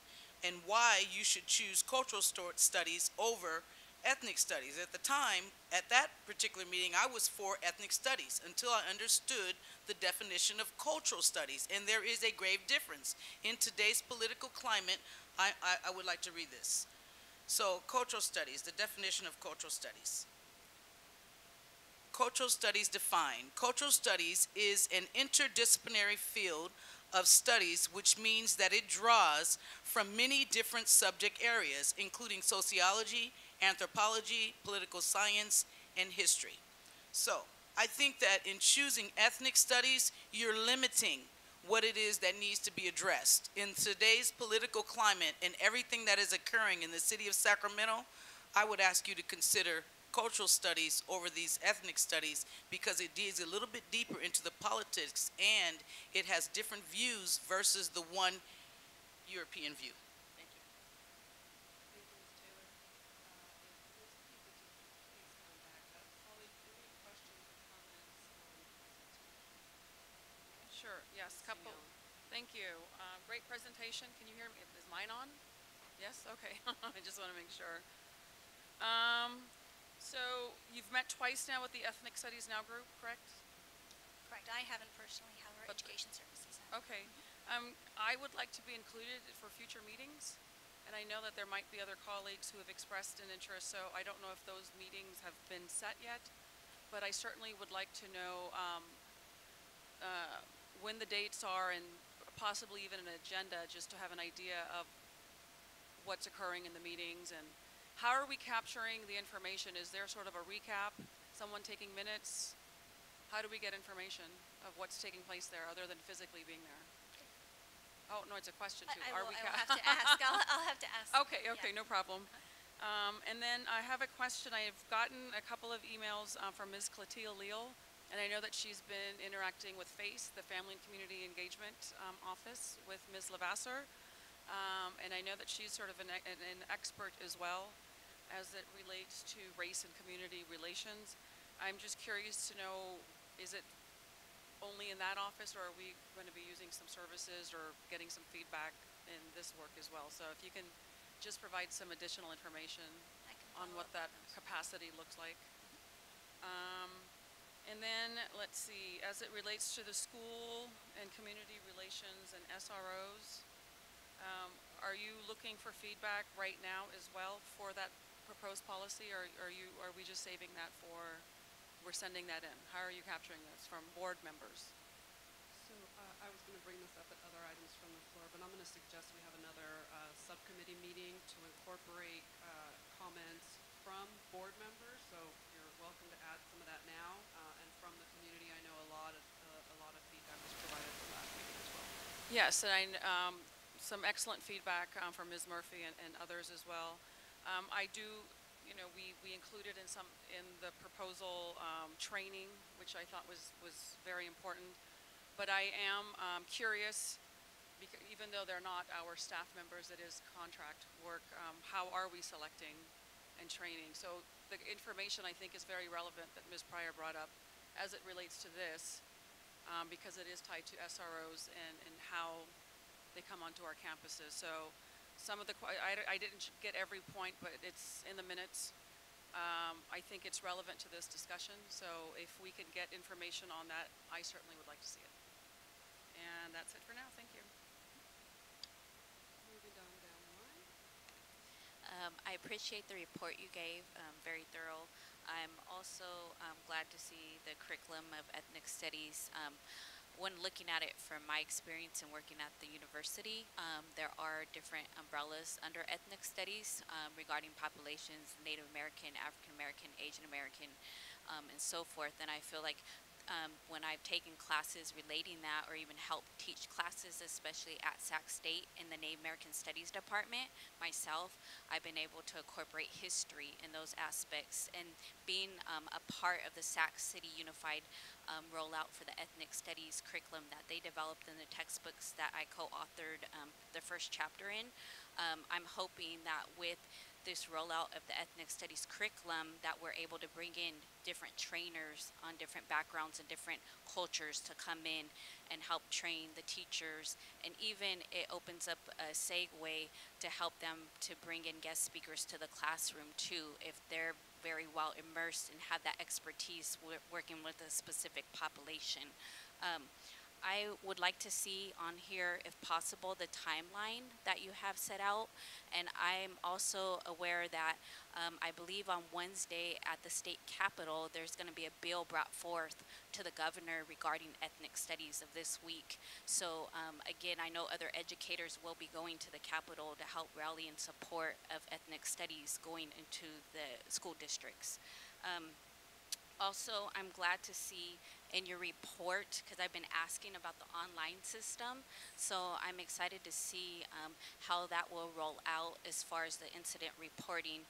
and why you should choose cultural studies over ethnic studies. At the time, at that particular meeting, I was for ethnic studies until I understood the definition of cultural studies, and there is a grave difference. In today's political climate, I would like to read this. So, cultural studies, the definition of cultural studies. Cultural studies defined. Cultural studies is an interdisciplinary field of studies, which means that it draws from many different subject areas, including sociology, anthropology, political science, and history. So, I think that in choosing ethnic studies, you're limiting what it is that needs to be addressed. In today's political climate and everything that is occurring in the city of Sacramento, I would ask you to consider cultural studies over these ethnic studies, because it digs a little bit deeper into the politics and it has different views versus the one European view. Thank you. Thank you, Ms. Taylor. Ms. P, would you please come back up? Colleagues, any questions or comments on the presentation? Sure, yes, couple. Thank you. Great presentation. Can you hear me? Is mine on? Yes? Okay. I just want to make sure. So you've met twice now with the Ethnic Studies Now group, correct? Correct. I haven't personally, however, Education Services has. Okay. I would like to be included for future meetings, and I know that there might be other colleagues who have expressed an interest, so I don't know if those meetings have been set yet, but I certainly would like to know when the dates are and possibly even an agenda, just to have an idea of what's occurring in the meetings. And how are we capturing the information? Is there sort of a recap, someone taking minutes? How do we get information of what's taking place there other than physically being there? Oh, no, it's a question too. I will have to ask. I'll have to ask. Okay, Yeah. no problem. And then I have a question. I've gotten a couple of emails from Ms. Clotilde Leal, and I know that she's been interacting with FACE, the Family and Community Engagement Office, with Ms. Levasseur. And I know that she's sort of an expert as well as it relates to race and community relations. I'm just curious to know, is it only in that office, or are we going to be using some services or getting some feedback in this work as well? So if you can just provide some additional information on what that capacity looks like. And then, let's see, as it relates to the school and community relations and SROs, are you looking for feedback right now as well for that proposed policy, or are we just saving that for, we're sending that in? How are you capturing this from board members? So I was going to bring this up at other items from the floor, but I'm going to suggest we have another subcommittee meeting to incorporate comments from board members. So you're welcome to add some of that now, and from the community. I know a lot of feedback was provided at the last meeting as well. Yes, and some excellent feedback from Ms. Murphy and others as well. I do, we included in the proposal training, which I thought was very important. But I am curious, because even though they're not our staff members, it is contract work, how are we selecting and training? So the information I think is very relevant that Ms. Pryor brought up as it relates to this, because it is tied to SROs and how they come onto our campuses. So some of the, I didn't get every point, but it's in the minutes. I think it's relevant to this discussion. So if we could get information on that, I certainly would like to see it. And that's it for now. Thank you. Moving down the line. I appreciate the report you gave, very thorough. I'm also glad to see the curriculum of ethnic studies. When looking at it from my experience and working at the university, there are different umbrellas under ethnic studies regarding populations, Native American, African American, Asian American, and so forth. And I feel like when I've taken classes relating that, or even helped teach classes, especially at Sac State in the Native American Studies department myself, I've been able to incorporate history in those aspects. And being a part of the Sac City Unified rollout for the ethnic studies curriculum that they developed in the textbooks that I co-authored the first chapter in, I'm hoping that with this rollout of the ethnic studies curriculum that we're able to bring in different trainers on different backgrounds and different cultures to come in and help train the teachers, and even it opens up a segue to help them to bring in guest speakers to the classroom too, if they're very well immersed and have that expertise working with a specific population. I would like to see on here, if possible, the timeline that you have set out. And I'm also aware that I believe on Wednesday at the state capitol, there's going to be a bill brought forth to the governor regarding ethnic studies of this week. So again, I know other educators will be going to the capitol to help rally in support of ethnic studies going into the school districts. Also, I'm glad to see in your report, because I've been asking about the online system, so I'm excited to see how that will roll out as far as the incident reporting,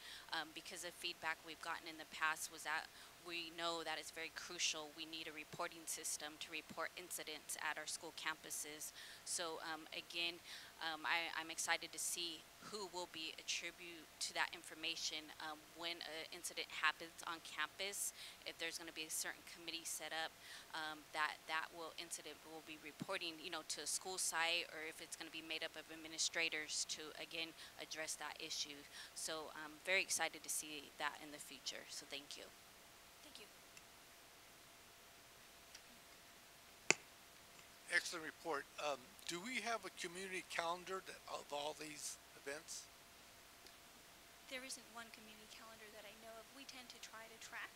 because the feedback we've gotten in the past was that we know that it's very crucial. We need a reporting system to report incidents at our school campuses. So again, I'm excited to see who will be attributed to that information when an incident happens on campus. If there's going to be a certain committee set up that incident will be reporting, to a school site, or if it's going to be made up of administrators to again address that issue. So I'm very excited to see that in the future. So thank you. Thank you. Excellent report. Do we have a community calendar of all these events? There isn't one community calendar that I know of. We tend to try to track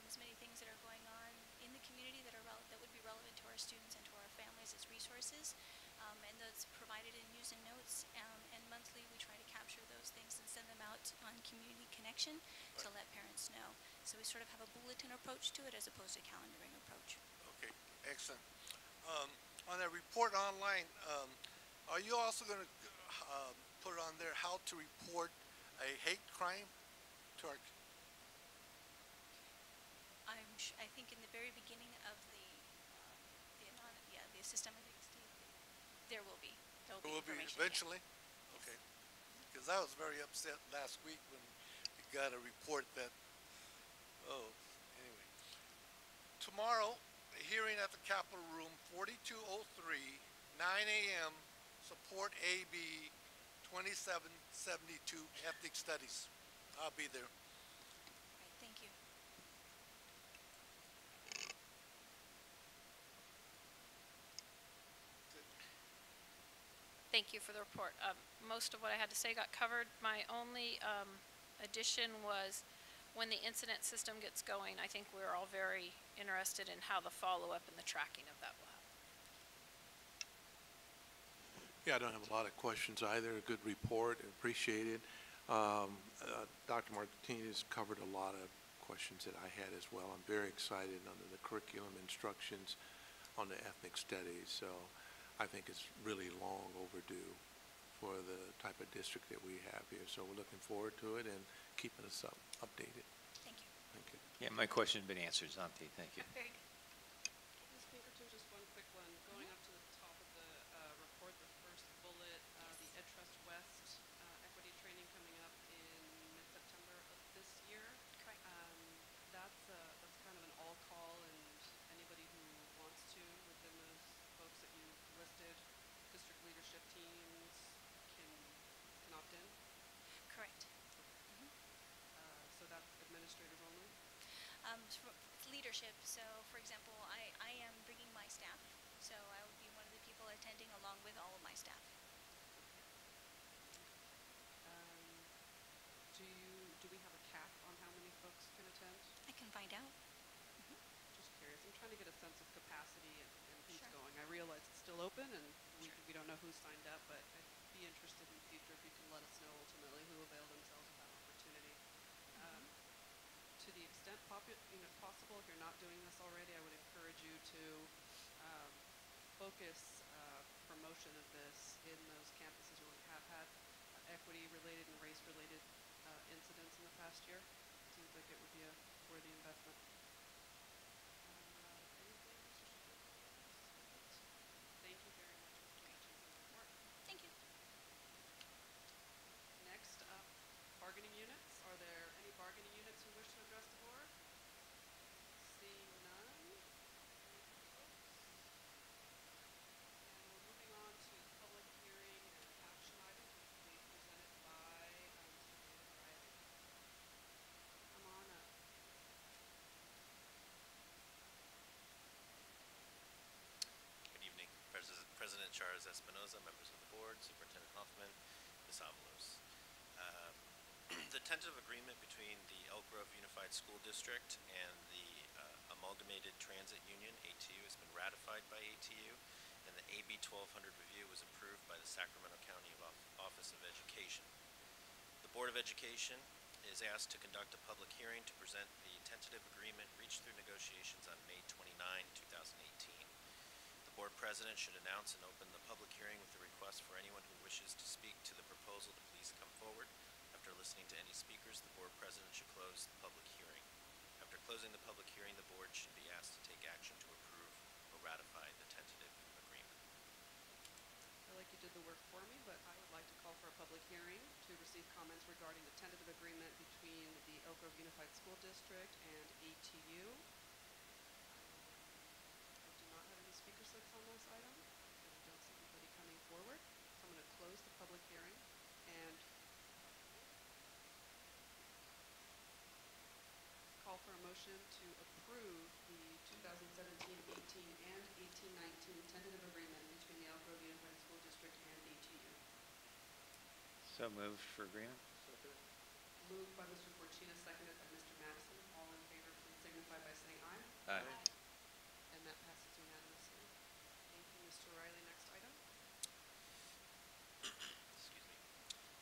as many things that are going on in the community that would be relevant to our students and to our families as resources, and those provided in news and notes. And monthly, we try to capture those things and send them out on Community Connection to let parents know. So we sort of have a bulletin approach to it as opposed to a calendaring approach. Okay, excellent. On that report online, are you also going to put on there how to report a hate crime to our? I think in the very beginning of the system, I think there will be information. Eventually? Yes. Okay. Because I was very upset last week when we got a report that, anyway. Tomorrow, a hearing at the Capitol Room, 4203, 9 a.m., support AB 2772, Ethnic Studies. I'll be there. Right, thank you. Thank you for the report. Most of what I had to say got covered. My only addition was when the incident system gets going, I think we're all very interested in how the follow-up and the tracking of that will happen. Yeah, I don't have a lot of questions either. A good report, appreciate it. Dr. Martinez covered a lot of questions that I had as well. I'm very excited under the curriculum instructions on the ethnic studies. So I think it's really long overdue for the type of district that we have here. So we're looking forward to it and keeping us updated. Thank you. Thank you. Yeah, my question's been answered, Zanti. Thank you. Very good. Ms. Pinkerton, just one quick one. Going up to the top of the report, the first bullet, the EdTrust West equity training coming up in mid-September of this year. Correct. That's kind of an all call, and anybody who wants to within those folks that you listed, district leadership teams can opt in. Correct. So that's administrators only. It's leadership. So, for example, I am bringing my staff, so I will be one of the people attending along with all of my staff. Do we have a cap on how many folks can attend? I can find out. Just curious. I'm trying to get a sense of capacity and who's Sure. going. I realize it's still open and Sure. we don't know who's signed up, but I'd be interested in the future if you can let us know ultimately who availed themselves of that opportunity. To the extent possible, if you're not doing this already, I would encourage you to focus promotion of this in those campuses where we have had equity-related and race-related incidents in the past year. Seems like it would be a worthy investment. Anything, Mr. Shapiro? Thank you very much, Mr. Hutchinson's report. Thank you. Next up, bargaining units. Are there any bargaining units who wish to address the board? Seeing none. Thank you, folks. And we're moving on to public hearing and action items, which will be presented by Mr. David Riley. Come on up. Good evening, President Charles Espinoza, members of the board, Superintendent Hoffman, Ms. Avalos. The tentative agreement between the Elk Grove Unified School District and the Amalgamated Transit Union, ATU, has been ratified by ATU, and the AB 1200 review was approved by the Sacramento County Office of Education. The Board of Education is asked to conduct a public hearing to present the tentative agreement reached through negotiations on May 29, 2018. The board president should announce and open the public hearing with a request for anyone who wishes to speak to the proposal to please come forward. After listening to any speakers, the board president should close the public hearing. After closing the public hearing, the board should be asked to take action to approve or ratify the tentative agreement. I feel like you did the work for me, but I would like to call for a public hearing to receive comments regarding the tentative agreement between the Elk Grove Unified School District and ATU. I do not have any speaker slips on this item, and I don't see anybody coming forward. So I'm going to close the public hearing and call for a motion to approve the 2017-18 and 18-19 tentative agreement between the Elk Grove Unified School District and ATU. So moved for agreement? Moved by Mr. Fortuna, seconded by Mr. Madison. All in favor, please signify by saying aye. Aye. And that passes unanimously. Thank you, Mr. Riley. Next item. Excuse me.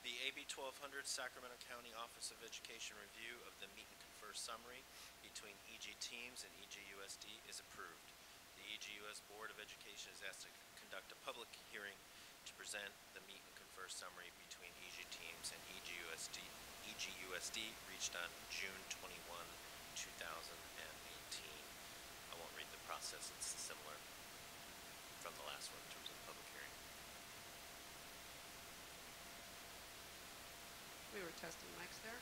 The AB 1200 Sacramento County Office of Education review of the meet and confer summary between EG Teams and EGUSD is approved. The EGUS Board of Education is asked to conduct a public hearing to present the meet and confer summary between EG Teams and EGUSD reached on June 21, 2018. I won't read the process, it's similar from the last one in terms of the public hearing. We were testing mics there.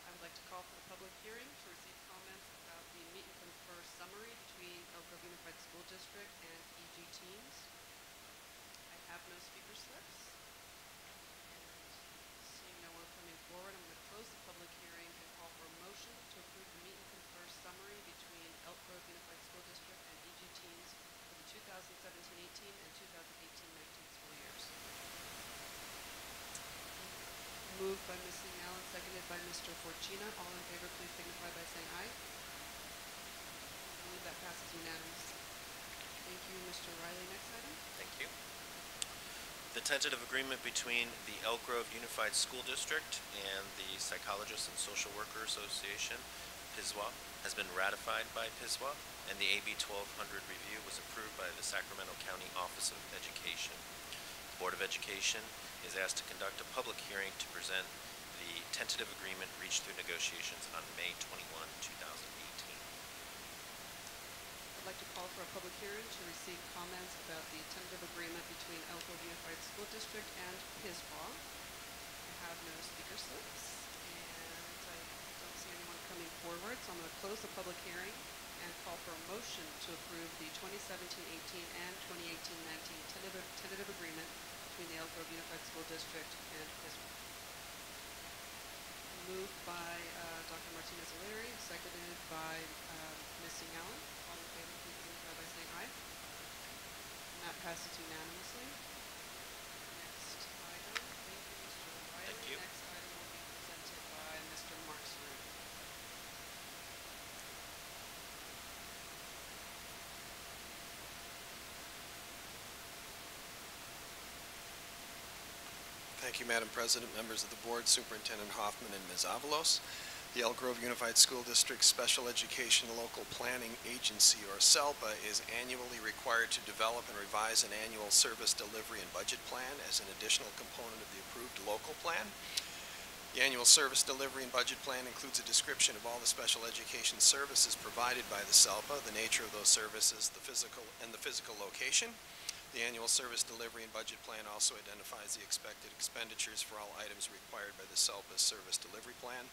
I would like to call for the public hearing to receive comments about the meet and confer summary between Elk Grove Unified School District and EG Teams. I have no speaker slips. And seeing no one coming forward, I'm going to close the public hearing and call for a motion to approve the meet and confer summary between Elk Grove Unified School District and EG Teams for the 2017-18 and 2018-19 school years. Moved by Ms. Allen, seconded by Mr. Fortuna. All in favor, please signify by saying aye. I believe that passes unanimously. Thank you, Mr. Riley. Next item. Thank you. The tentative agreement between the Elk Grove Unified School District and the Psychologists and Social Worker Association, PSWA, has been ratified by PSWA, and the AB 1200 review was approved by the Sacramento County Office of Education. The Board of Education is asked to conduct a public hearing to present the tentative agreement reached through negotiations on May 21, 2018. I'd like to call for a public hearing to receive comments about the tentative agreement between Elk Grove Unified School District and PSWA. I have no speaker slips, and I don't see anyone coming forward, so I'm going to close the public hearing and call for a motion to approve the 2017-18 and 2018-19 tentative agreement between the Elk Grove Unified School District and PSWA. Moved by Dr. Martinez-O'Leary, seconded by Ms. Allen. All in favor, please signify by saying aye. And that passes unanimously. Next item, thank you, Mr. Riley. Thank you. Next item will be presented by Mr. Mark Cerruti. Thank you, Madam President, members of the board, Superintendent Hoffman, and Ms. Avalos. The Elk Grove Unified School District Special Education Local Planning Agency, or SELPA, is annually required to develop and revise an annual service delivery and budget plan as an additional component of the approved local plan. The annual service delivery and budget plan includes a description of all the special education services provided by the SELPA, the nature of those services, the physical location. The annual service delivery and budget plan also identifies the expected expenditures for all items required by the SELPA service delivery plan.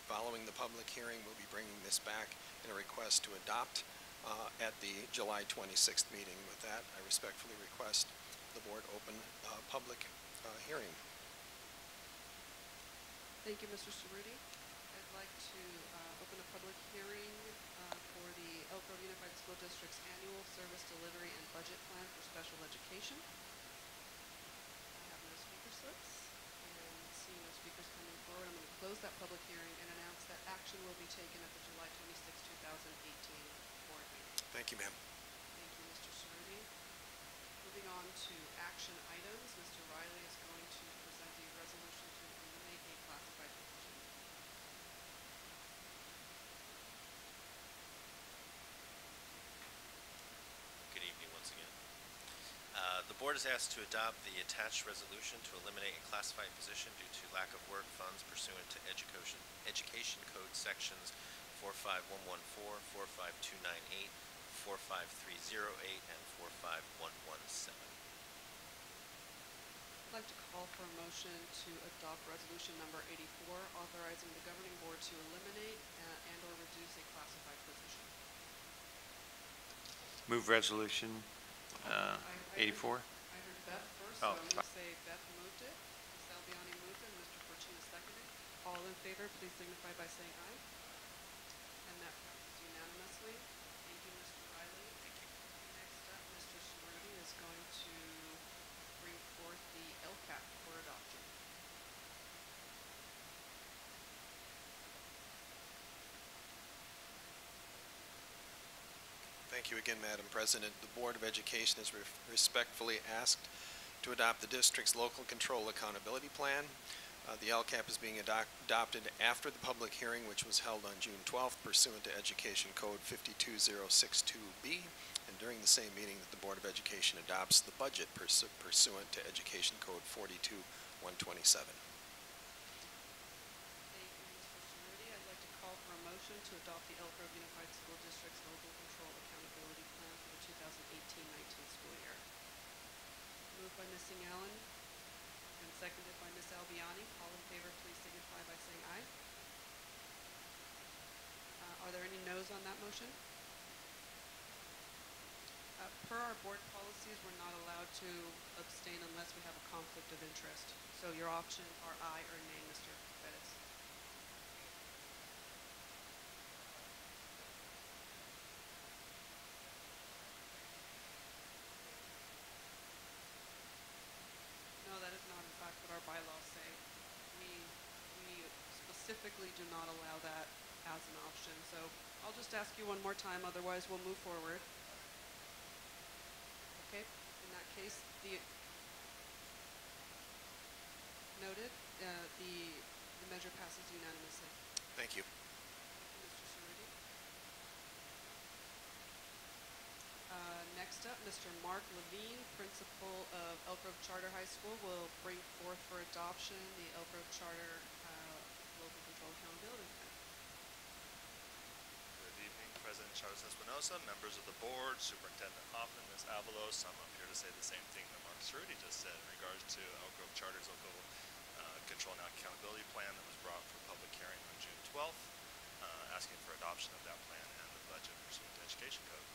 Following the public hearing, we'll be bringing this back in a request to adopt at the July 26th meeting. With that, I respectfully request the board open public hearing. Thank you, Mr. Cerruti. I'd like to open a public hearing for the Elk Grove Unified School District's annual service delivery and budget plan for special education. I have no speaker slips, and seeing no speakers coming forward, I'm going to close that public hearing and announce that action will be taken at the July 26, 2018 board meeting. Thank you, ma'am. Thank you, Mr. Cerruti. Moving on to action items, Mr. Riley is going to present the resolution to eliminate a classified position. Good evening once again. The board is asked to adopt the attached resolution to eliminate a classified position due to lack of work funds pursuant to Education Code sections 45114, 45298, 45308, and 45117. I'd like to call for a motion to adopt resolution number 84, authorizing the governing board to eliminate and/or reduce a classified position. Move resolution 84. I heard Beth first, Oh, so I'm going to say Beth moved it, Ms. Albiani moved it, and Mr. Fortuna seconded. All in favor, please signify by saying aye. And that passes unanimously. Thank you, Mr. Riley. Thank you. Next up, Mr. Cerruti is going to bring forth the LCAP for adoption. Thank you again, Madam President. The Board of Education is respectfully asked to adopt the district's local control accountability plan. The LCAP is being adopted after the public hearing, which was held on June 12th pursuant to Education Code 52062B, and during the same meeting that the Board of Education adopts the budget pursuant to Education Code 42127. Thank you, Mr. Cerruti. I'd like to call for a motion to adopt the Elk Grove Unified School District's local control accountability plan for the 2018-19 school year. Moved by Ms. Allen and seconded by Ms. Albiani. All in favor, please signify by saying aye. Are there any noes on that motion? Per our board policies, we're not allowed to abstain unless we have a conflict of interest. So your options are aye or nay, Mr. Bettis. No, that is not in fact what our bylaws say. We specifically do not allow that as an option. So I'll just ask you one more time, otherwise we'll move forward. Okay, in that case, noted. The measure passes unanimously. Thank you. Thank you, Mr. Cerruti. Next up, Mr. Mark Levine, principal of Elk Grove Charter High School, will bring forth for adoption the Elk Grove Charter Local Control Accountability Plan. Good evening, President Chavez Espinosa, members of the board, Superintendent Hoffman, Ms. Avalos. I'm up here to say the same thing that Mark Cerruti just said in regards to Elk Grove Charter's local control and accountability plan that was brought for public hearing on June 12th, asking for adoption of that plan and the budget pursuant to Education Code.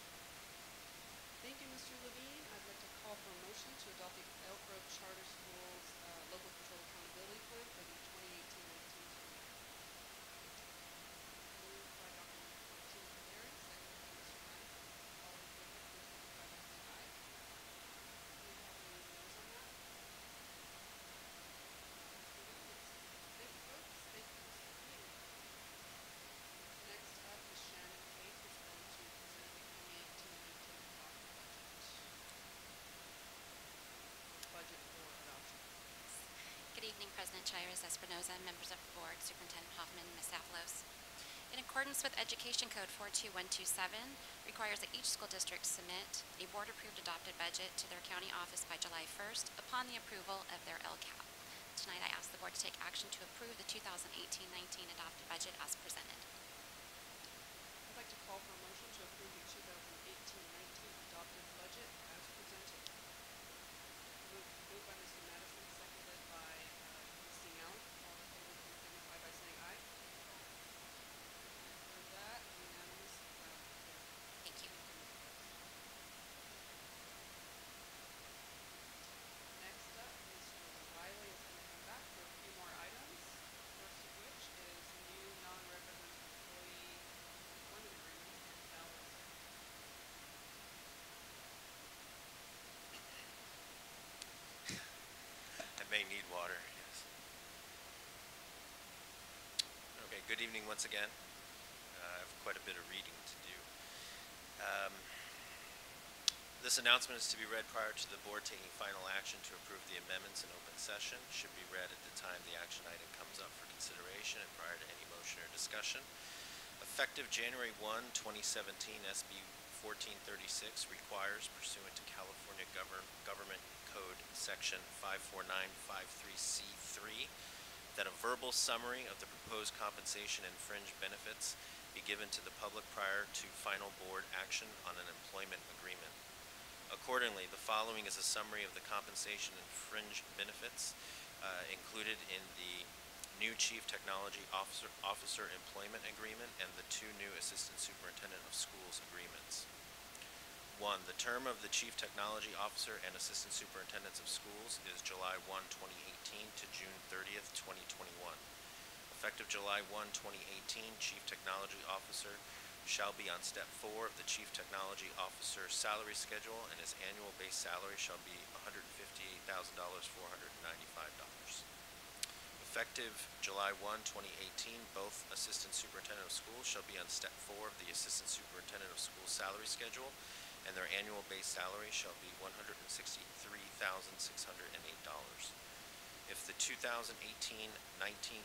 Thank you, Mr. Levine. I'd like to call for a motion to adopt the Elk Grove Charter Schools Local Control Accountability Plan for the 2018-19 school year. Moved by Dr. Martinez Valeri, seconded by Mr. Madison. All in favor, please signify by saying aye. Do we have any no's on that? Thank you, folks. Thank you, Mr. Levine. Next up is Shannon Cates, who's going to present the 2018-19 adopted budget. Or budget for adoption. Good evening, President Chires Espinoza, members of the board, Superintendent Hoffman, Ms. Avalos. In accordance with Education Code 42127, requires that each school district submit a board-approved adopted budget to their county office by July 1st upon the approval of their LCAP. Tonight, I ask the board to take action to approve the 2018-19 adopted budget as presented. I'd like to call for a motion to approve the 2018-19 adopted budget as presented. Moved by Mr. Madison, seconded by Ms. Allen. All in favor, please signify by saying aye. Heard that, unanimous. Thank you. Next up, Mr. Riley is going to come back for a few more items. First of which is new non-resident employee employment agreements and salary schedule. I may need water, yes. Okay, good evening once again. I have quite a bit of reading to do. This announcement is to be read prior to the board taking final action to approve the amendments in open session. Should be read at the time the action item comes up for consideration and prior to any motion or discussion. Effective January 1, 2017, SB 1436 requires, pursuant to California Government Code Section 54953C3, that a verbal summary of the proposed compensation and fringe benefits be given to the public prior to final board action on an employment agreement. Accordingly, the following is a summary of the compensation and fringe benefits included in the new Chief Technology Officer Employment Agreement and the two new Assistant Superintendent of Schools agreements. 1. The term of the Chief Technology Officer and Assistant Superintendents of Schools is July 1, 2018 to June 30th, 2021. Effective July 1, 2018, Chief Technology Officer shall be on step 4 of the Chief Technology Officer salary schedule, and his annual base salary shall be $158,495. Effective July 1, 2018, both Assistant Superintendent of Schools shall be on step 4 of the Assistant Superintendent of Schools salary schedule, and their annual base salary shall be $163,608. If the 2018-19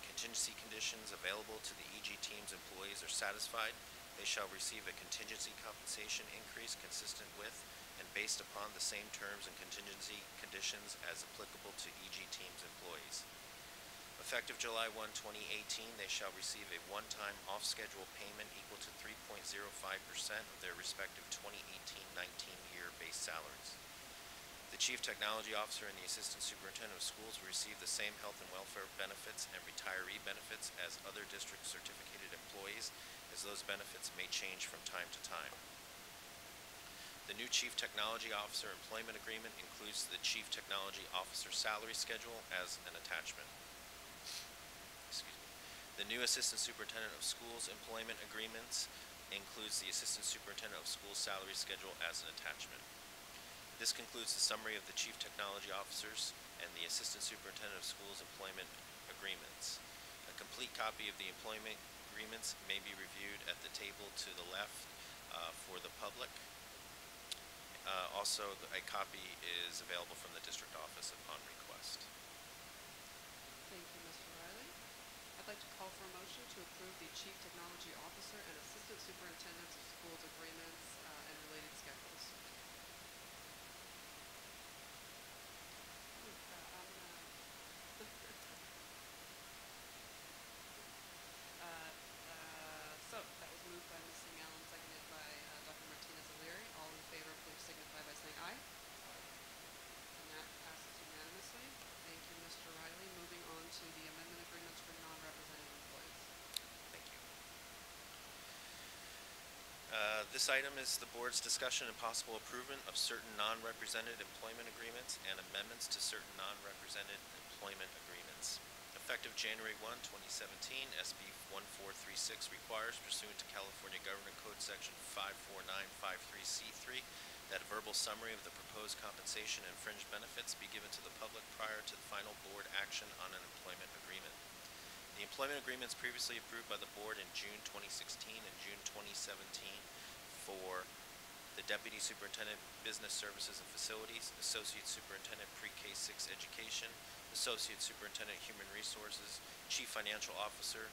contingency conditions available to the EG Team's employees are satisfied, they shall receive a contingency compensation increase consistent with and based upon the same terms and contingency conditions as applicable to EG Team's employees. Effective July 1, 2018, they shall receive a one-time off-schedule payment equal to 3.05% of their respective 2018-19 year base salaries. The Chief Technology Officer and the Assistant Superintendent of Schools will receive the same health and welfare benefits and retiree benefits as other district certificated employees, as those benefits may change from time to time. The new Chief Technology Officer Employment Agreement includes the Chief Technology Officer salary schedule as an attachment. The new Assistant Superintendent of Schools Employment Agreements includes the Assistant Superintendent of Schools salary schedule as an attachment. This concludes the summary of the Chief Technology Officers and the Assistant Superintendent of Schools Employment Agreements. A complete copy of the employment agreements may be reviewed at the table to the left for the public. Also, a copy is available from the district office upon request. Chief Technology Officer and Assistant Superintendents of Schools agreements and related schedules. So, that was moved by Ms. Singh Allen, seconded by Dr. Martinez O'Leary. All in favor, please signify by saying aye. And that passes unanimously. Thank you, Mr. Riley. Moving on to the amendment agreements for non-represented employees. Thank you. This item is the board's discussion and possible approval of certain non-represented employment agreements and amendments to certain non-represented employment agreements. Effective January 1, 2017, SB 1436 requires, pursuant to California Government Code Section 54953C3, that a verbal summary of the proposed compensation and fringe benefits be given to the public prior to the final board action on an employment agreement. The employment agreements previously approved by the board in June 2016 and June 2017 for the Deputy Superintendent Business Services and Facilities, Associate Superintendent Pre-K 6 Education, Associate Superintendent Human Resources, Chief Financial Officer,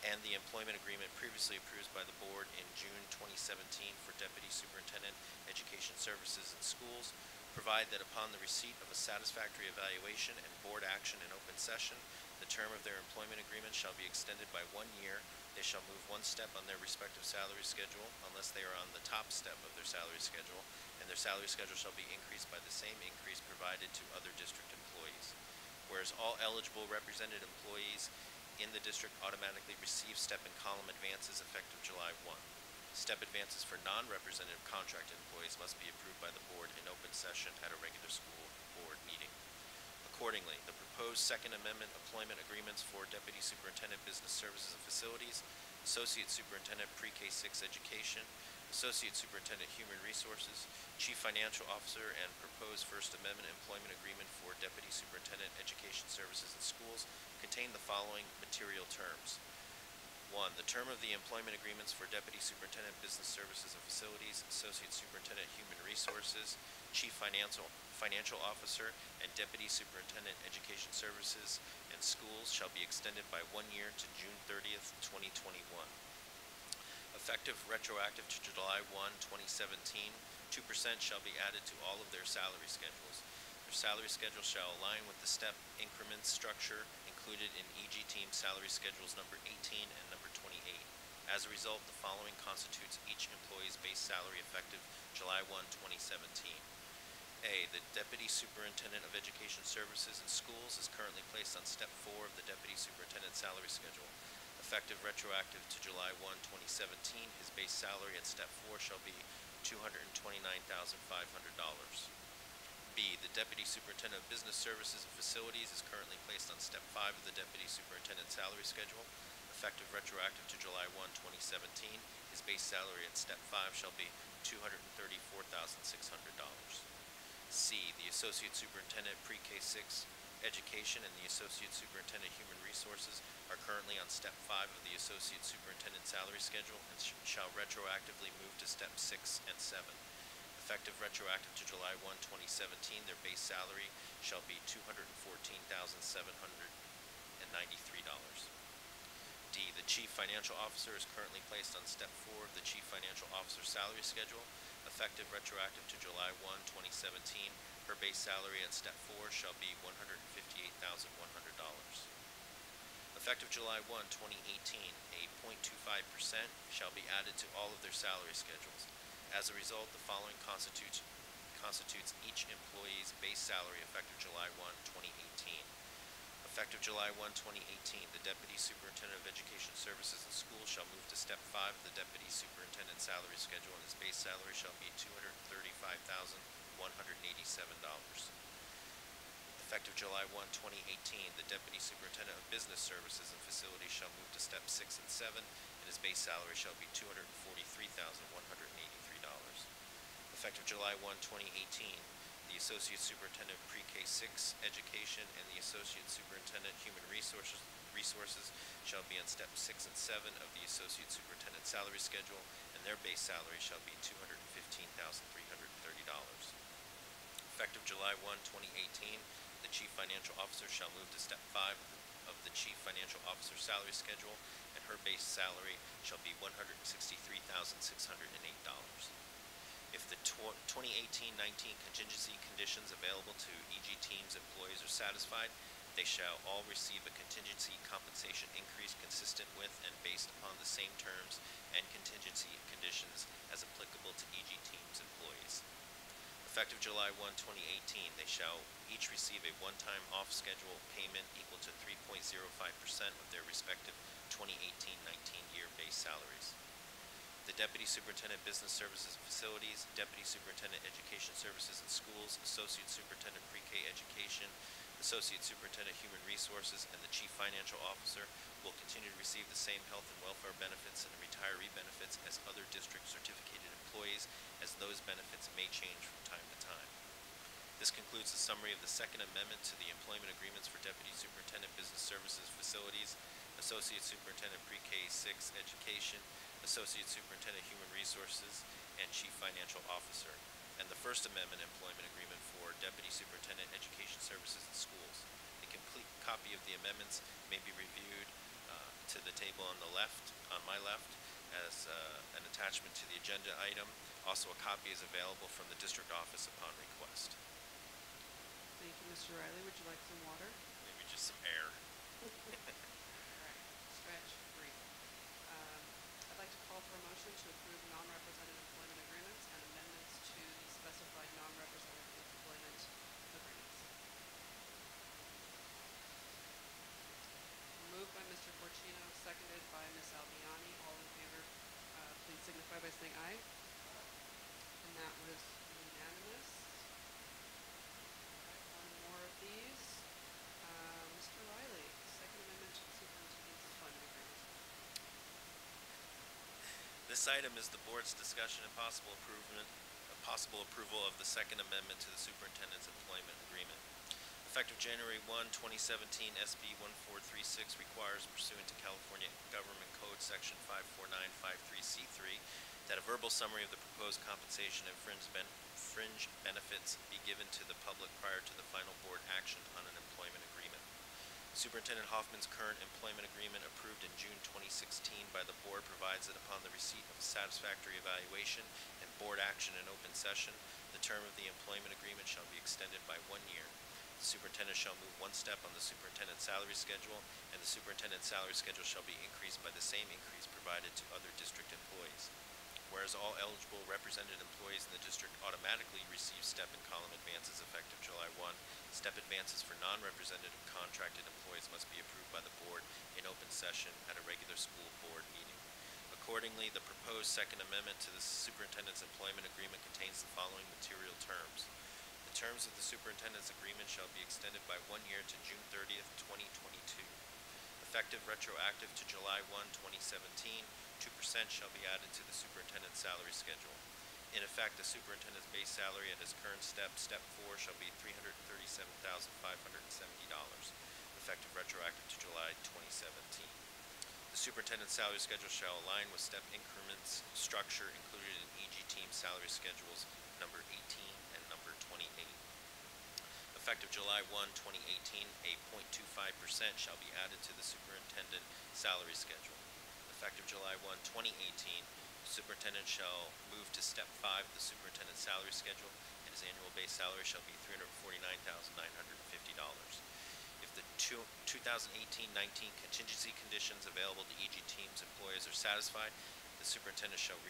and the employment agreement previously approved by the board in June 2017 for Deputy Superintendent Education Services and Schools, provide that upon the receipt of a satisfactory evaluation and board action in open session, the term of their employment agreement shall be extended by 1 year. They shall move one step on their respective salary schedule unless they are on the top step of their salary schedule, and their salary schedule shall be increased by the same increase provided to other district employees. Whereas all eligible represented employees in the district automatically receive step and column advances effective July 1. Step advances for non-representative contracted employees must be approved by the board in open session at a regular school board meeting. Accordingly, the proposed Second Amendment employment agreements for Deputy Superintendent Business Services and Facilities, Associate Superintendent Pre-K 6 Education, Associate Superintendent Human Resources, Chief Financial Officer, and proposed First Amendment employment agreement for Deputy Superintendent Education Services and Schools contain the following material terms. 1. The term of the employment agreements for Deputy Superintendent Business Services and Facilities, Associate Superintendent Human Resources, Chief Financial Officer, and Deputy Superintendent Education Services and Schools shall be extended by 1 year to June 30th, 2021. Effective retroactive to July 1, 2017, 2% shall be added to all of their salary schedules. Their salary schedule shall align with the step increment structure included in EG Team salary schedules number 18 and number 28. As a result, the following constitutes each employee's base salary effective July 1, 2017. A. The Deputy Superintendent of Education Services and Schools is currently placed on Step 4 of the Deputy Superintendent salary schedule. Effective retroactive to July 1, 2017, his base salary at Step 4 shall be $229,500. B. The Deputy Superintendent of Business Services and Facilities is currently placed on Step 5 of the Deputy Superintendent salary schedule. Effective retroactive to July 1, 2017, his base salary at Step 5 shall be $234,600. C. The Associate Superintendent Pre-K 6 Education and the Associate Superintendent Human Resources are currently on Step 5 of the Associate Superintendent salary schedule and shall retroactively move to Step 6 and 7. Effective retroactive to July 1, 2017, their base salary shall be $214,793. D. The Chief Financial Officer is currently placed on Step 4 of the Chief Financial Officer salary schedule. Effective retroactive to July 1, 2017, her base salary at Step 4 shall be $158,100. Effective July 1, 2018, a 0.25% shall be added to all of their salary schedules. As a result, the following constitutes each employee's base salary effective July 1, 2018. Effective July 1, 2018, the Deputy Superintendent of Education Services and Schools shall move to Step 5 of the Deputy Superintendent salary schedule, and his base salary shall be $235,187. Effective July 1, 2018, the Deputy Superintendent of Business Services and Facilities shall move to Step 6 and 7, and his base salary shall be $243,183. Effective July 1, 2018, the Associate Superintendent of Pre-K 6 Education and the Associate Superintendent Human Resources shall be on Step 6 and 7 of the Associate Superintendent salary schedule, and their base salary shall be $215,330. Effective July 1, 2018, the Chief Financial Officer shall move to Step 5 of the Chief Financial Officer salary schedule, and her base salary shall be $163,608. If the 2018-19 contingency conditions available to EG Team's employees are satisfied, they shall all receive a contingency compensation increase consistent with and based upon the same terms and contingency conditions as applicable to EG Team's employees. Effective July 1, 2018, they shall each receive a one-time off-schedule payment equal to 3.05% of their respective 2018-19 year base salaries. The Deputy Superintendent Business Services and Facilities, Deputy Superintendent Education Services and Schools, Associate Superintendent Pre-K Education, Associate Superintendent Human Resources, and the Chief Financial Officer will continue to receive the same health and welfare benefits and retiree benefits as other district certificated employees, as those benefits may change from time to time. This concludes the summary of the Second Amendment to the employment agreements for Deputy Superintendent Business Services Facilities, Associate Superintendent Pre-K 6 Education, Associate Superintendent Human Resources, and Chief Financial Officer, and the First Amendment Employment Agreement for Deputy Superintendent Education Services and Schools. A complete copy of the amendments may be reviewed to the table on the left, on my left, as an attachment to the agenda item. Also, a copy is available from the district office upon request. Thank you, Mr. Riley. Would you like some water? Maybe just some air. All right, stretch, breathe. I'd like to call for a motion to approve non-represented employment agreements and amendments to the specified non-represented employment agreements. Moved by Mr. Porcino, seconded by Ms. Albiani. All in favor, please signify by saying aye. And that was unanimous. All right, one more of these. Mr. Riley, Second Amendment to the Superintendent's Employment Agreement. This item is the board's discussion and possible approval of the Second Amendment to the Superintendent's Employment Agreement. Effective January 1, 2017, SB 1436 requires, pursuant to California Government Code Section 54953C3, that a verbal summary of the proposed compensation and fringe benefits be given to the public prior to the final board action on an employment agreement. Superintendent Hoffman's current employment agreement, approved in June 2016 by the board, provides that upon the receipt of a satisfactory evaluation and board action in open session, the term of the employment agreement shall be extended by 1 year. The superintendent shall move one step on the superintendent's salary schedule, and the superintendent's salary schedule shall be increased by the same increase provided to other district employees. Whereas all eligible represented employees in the district automatically receive step and column advances effective July 1, step advances for non-represented contracted employees must be approved by the board in open session at a regular school board meeting. Accordingly, the proposed Second Amendment to the Superintendent's Employment Agreement contains the following material terms. The terms of the Superintendent's Agreement shall be extended by 1 year to June 30th, 2022. Effective retroactive to July 1, 2017, 2% shall be added to the superintendent's salary schedule. In effect, the superintendent's base salary at his current step, Step 4, shall be $337,570, effective retroactive to July 2017. The superintendent's salary schedule shall align with step increments structure included in EG Team salary schedules number 18 and number 28. Effective July 1, 2018, a 0.25% shall be added to the superintendent salary schedule. Effective July 1, 2018, the superintendent shall move to Step 5 of the superintendent's salary schedule, and his annual base salary shall be $349,950. If the 2018-19 contingency conditions available to EG Team's employees are satisfied, the superintendent shall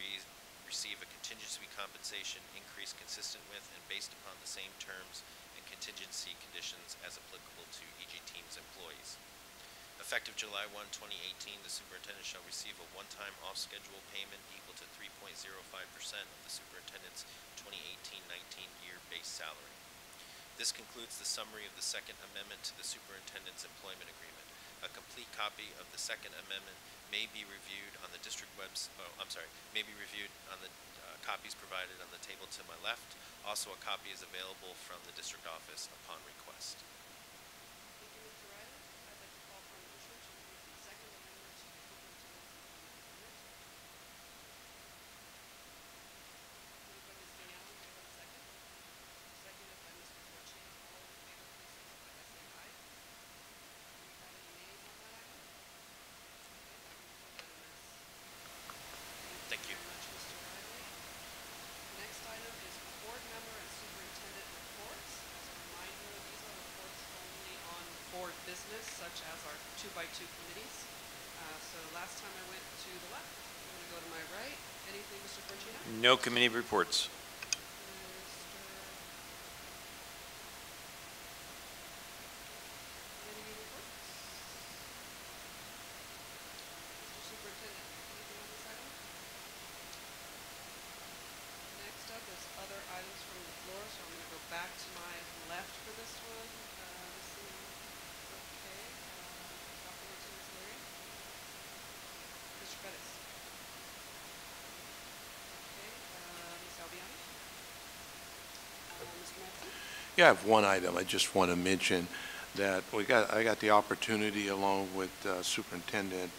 receive a contingency compensation increase consistent with and based upon the same terms and contingency conditions as applicable to EG Team's employees. Effective July 1, 2018, the superintendent shall receive a one-time off-schedule payment equal to 3.05% of the superintendent's 2018-19 year base salary. This concludes the summary of the Second Amendment to the Superintendent's Employment Agreement. A complete copy of the Second Amendment may be reviewed on the district may be reviewed on the copies provided on the table to my left. Also, a copy is available from the district office upon request. Thank you, Mr. Riley. I'd like to call for a motion to approve the Second Amendment to the Superintendent's Employment Agreement. Moved by Ms. Danielle. Do I have a second? Seconded by Mr. Porcino. All in favor, please signify by saying aye. Do we have any nays on that? such as our 2x2 committees. So last time I went to the left, I'm going to go to my right. Anything, Mr. Fortuna? No committee reports. Any reports? Mr. Superintendent, anything on this item? Next up is other items from the floor, so I'm going to go back to my left for this one. Okay. Dr. Martinez-Leary? Mr. Pettis? Okay. Ms. Albiani? Mr. Madsen? Yeah, I have one item. I just want to mention that I got the opportunity along with Superintendent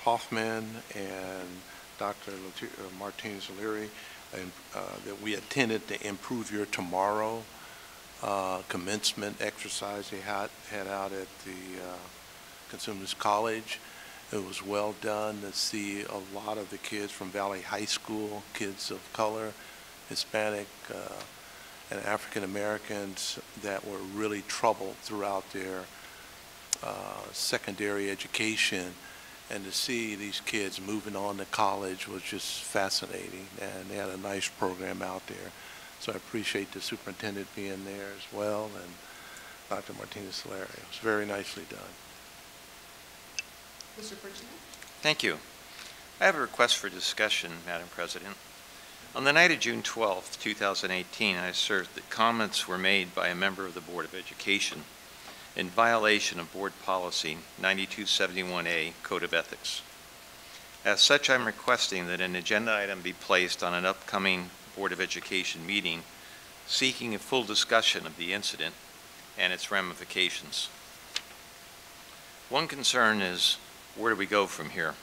Hoffman and Dr. Martinez-Leary, and that we attended the Improve Your Tomorrow commencement exercise they had out at the Consumers College. It was well done to see a lot of the kids from Valley High School, kids of color, Hispanic, and African Americans that were really troubled throughout their secondary education. And to see these kids moving on to college was just fascinating, and they had a nice program out there. So I appreciate the superintendent being there as well, and Dr. Martinez-Leary. It was very nicely done. Mr. Fortuna? Thank you. I have a request for discussion, Madam President. On the night of June 12, 2018, I assert that comments were made by a member of the Board of Education in violation of Board Policy 9271A, Code of Ethics. As such, I'm requesting that an agenda item be placed on an upcoming Board of Education meeting seeking a full discussion of the incident and its ramifications. One concern is, where do we go from here?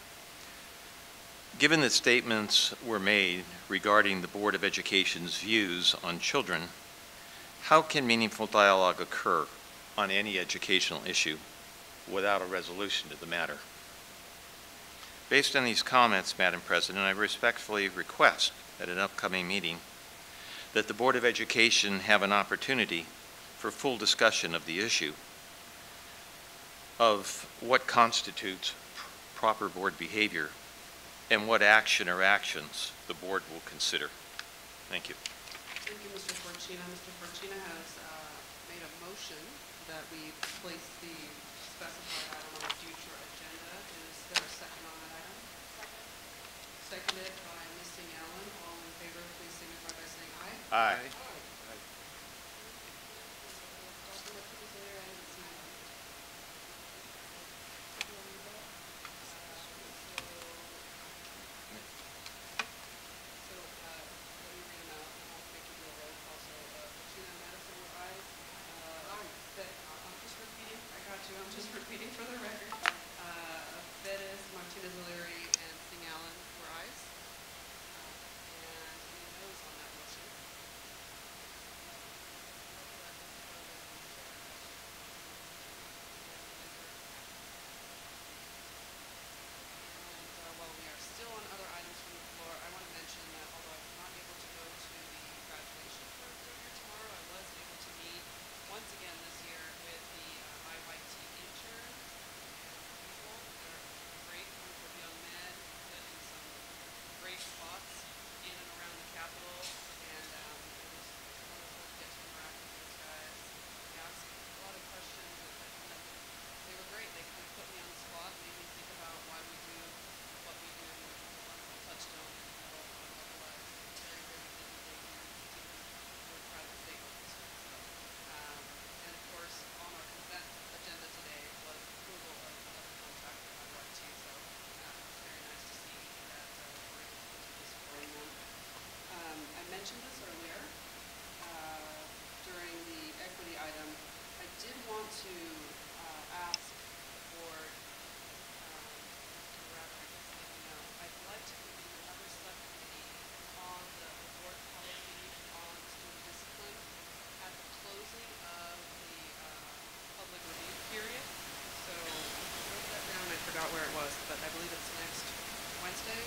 Given that statements were made regarding the Board of Education's views on children, how can meaningful dialogue occur on any educational issue without a resolution to the matter? Based on these comments, Madam President, I respectfully request at an upcoming meeting that the Board of Education have an opportunity for full discussion of the issue of what constitutes proper board behavior and what action or actions the board will consider. Thank you. Thank you, Mr. Fortuna. Mr. Fortuna has made a motion that we place the specified item on a future agenda. Is there a second on that item? Second. Seconded by Ms. Singh Allen. All in favor, please signify by saying aye. Aye. Dr. Martinez-Leary and Ms. Singh Allen. So, let me read them out, and I'll make you do a roll call. So, Fortuna, Madison were ayes. I'm just repeating. I got you. I'm just repeating for the record. Bettis, Martinez-Leary, and Singh Allen were ayes. And any noes on that motion? And while we are still on other items from the floor, I want to mention that although I was not able to go to the graduation for Improve Your Tomorrow, I was able to meet once again this year with the IYT interns and people. They're a great group of young men put in some great spots in and around the Capitol, and it was wonderful to get to interact with those guys. They asked a lot of questions, and they were great. They kind of put me on the spot, made me think about why we do what we do. It was a wonderful touchstone in the middle of our lives. Very, very busy day here, particularly we're proud of the state local schools. So, and of course, on our consent agenda today was approval of the contract with IYT. So it's very nice to see that we're able to continue supporting them. I mentioned this earlier during the equity item. I did want to ask the board, Mr. Rabbit, I guess let me know, I'd like to convene another subcommittee on the board policy on student discipline at the closing of the public review period. So I wrote that down. I forgot where it was, but I believe it's next Wednesday.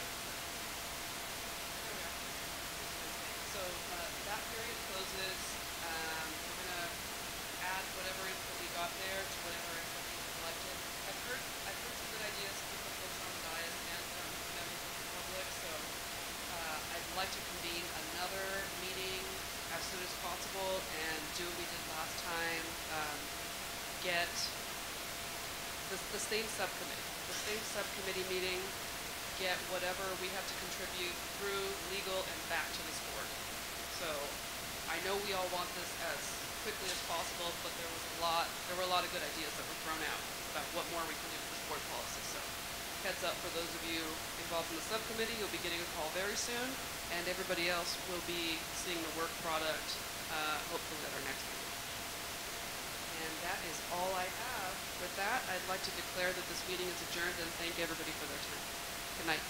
So that period closes. We're going to add whatever input we got there to whatever ends up being collected. I've heard some good ideas from the folks on the dais and from members of the public, so I'd like to convene another meeting as soon as possible and do what we did last time, get the same subcommittee. The same subcommittee meeting, get whatever we have to contribute through legal and back to this board. So I know we all want this as quickly as possible, but there were a lot of good ideas that were thrown out about what more we can do with this board policy. So heads up for those of you involved in the subcommittee, you'll be getting a call very soon, and everybody else will be seeing the work product hopefully at our next meeting. And that is all I have. With that, I'd like to declare that this meeting is adjourned and thank everybody for their time. Good night.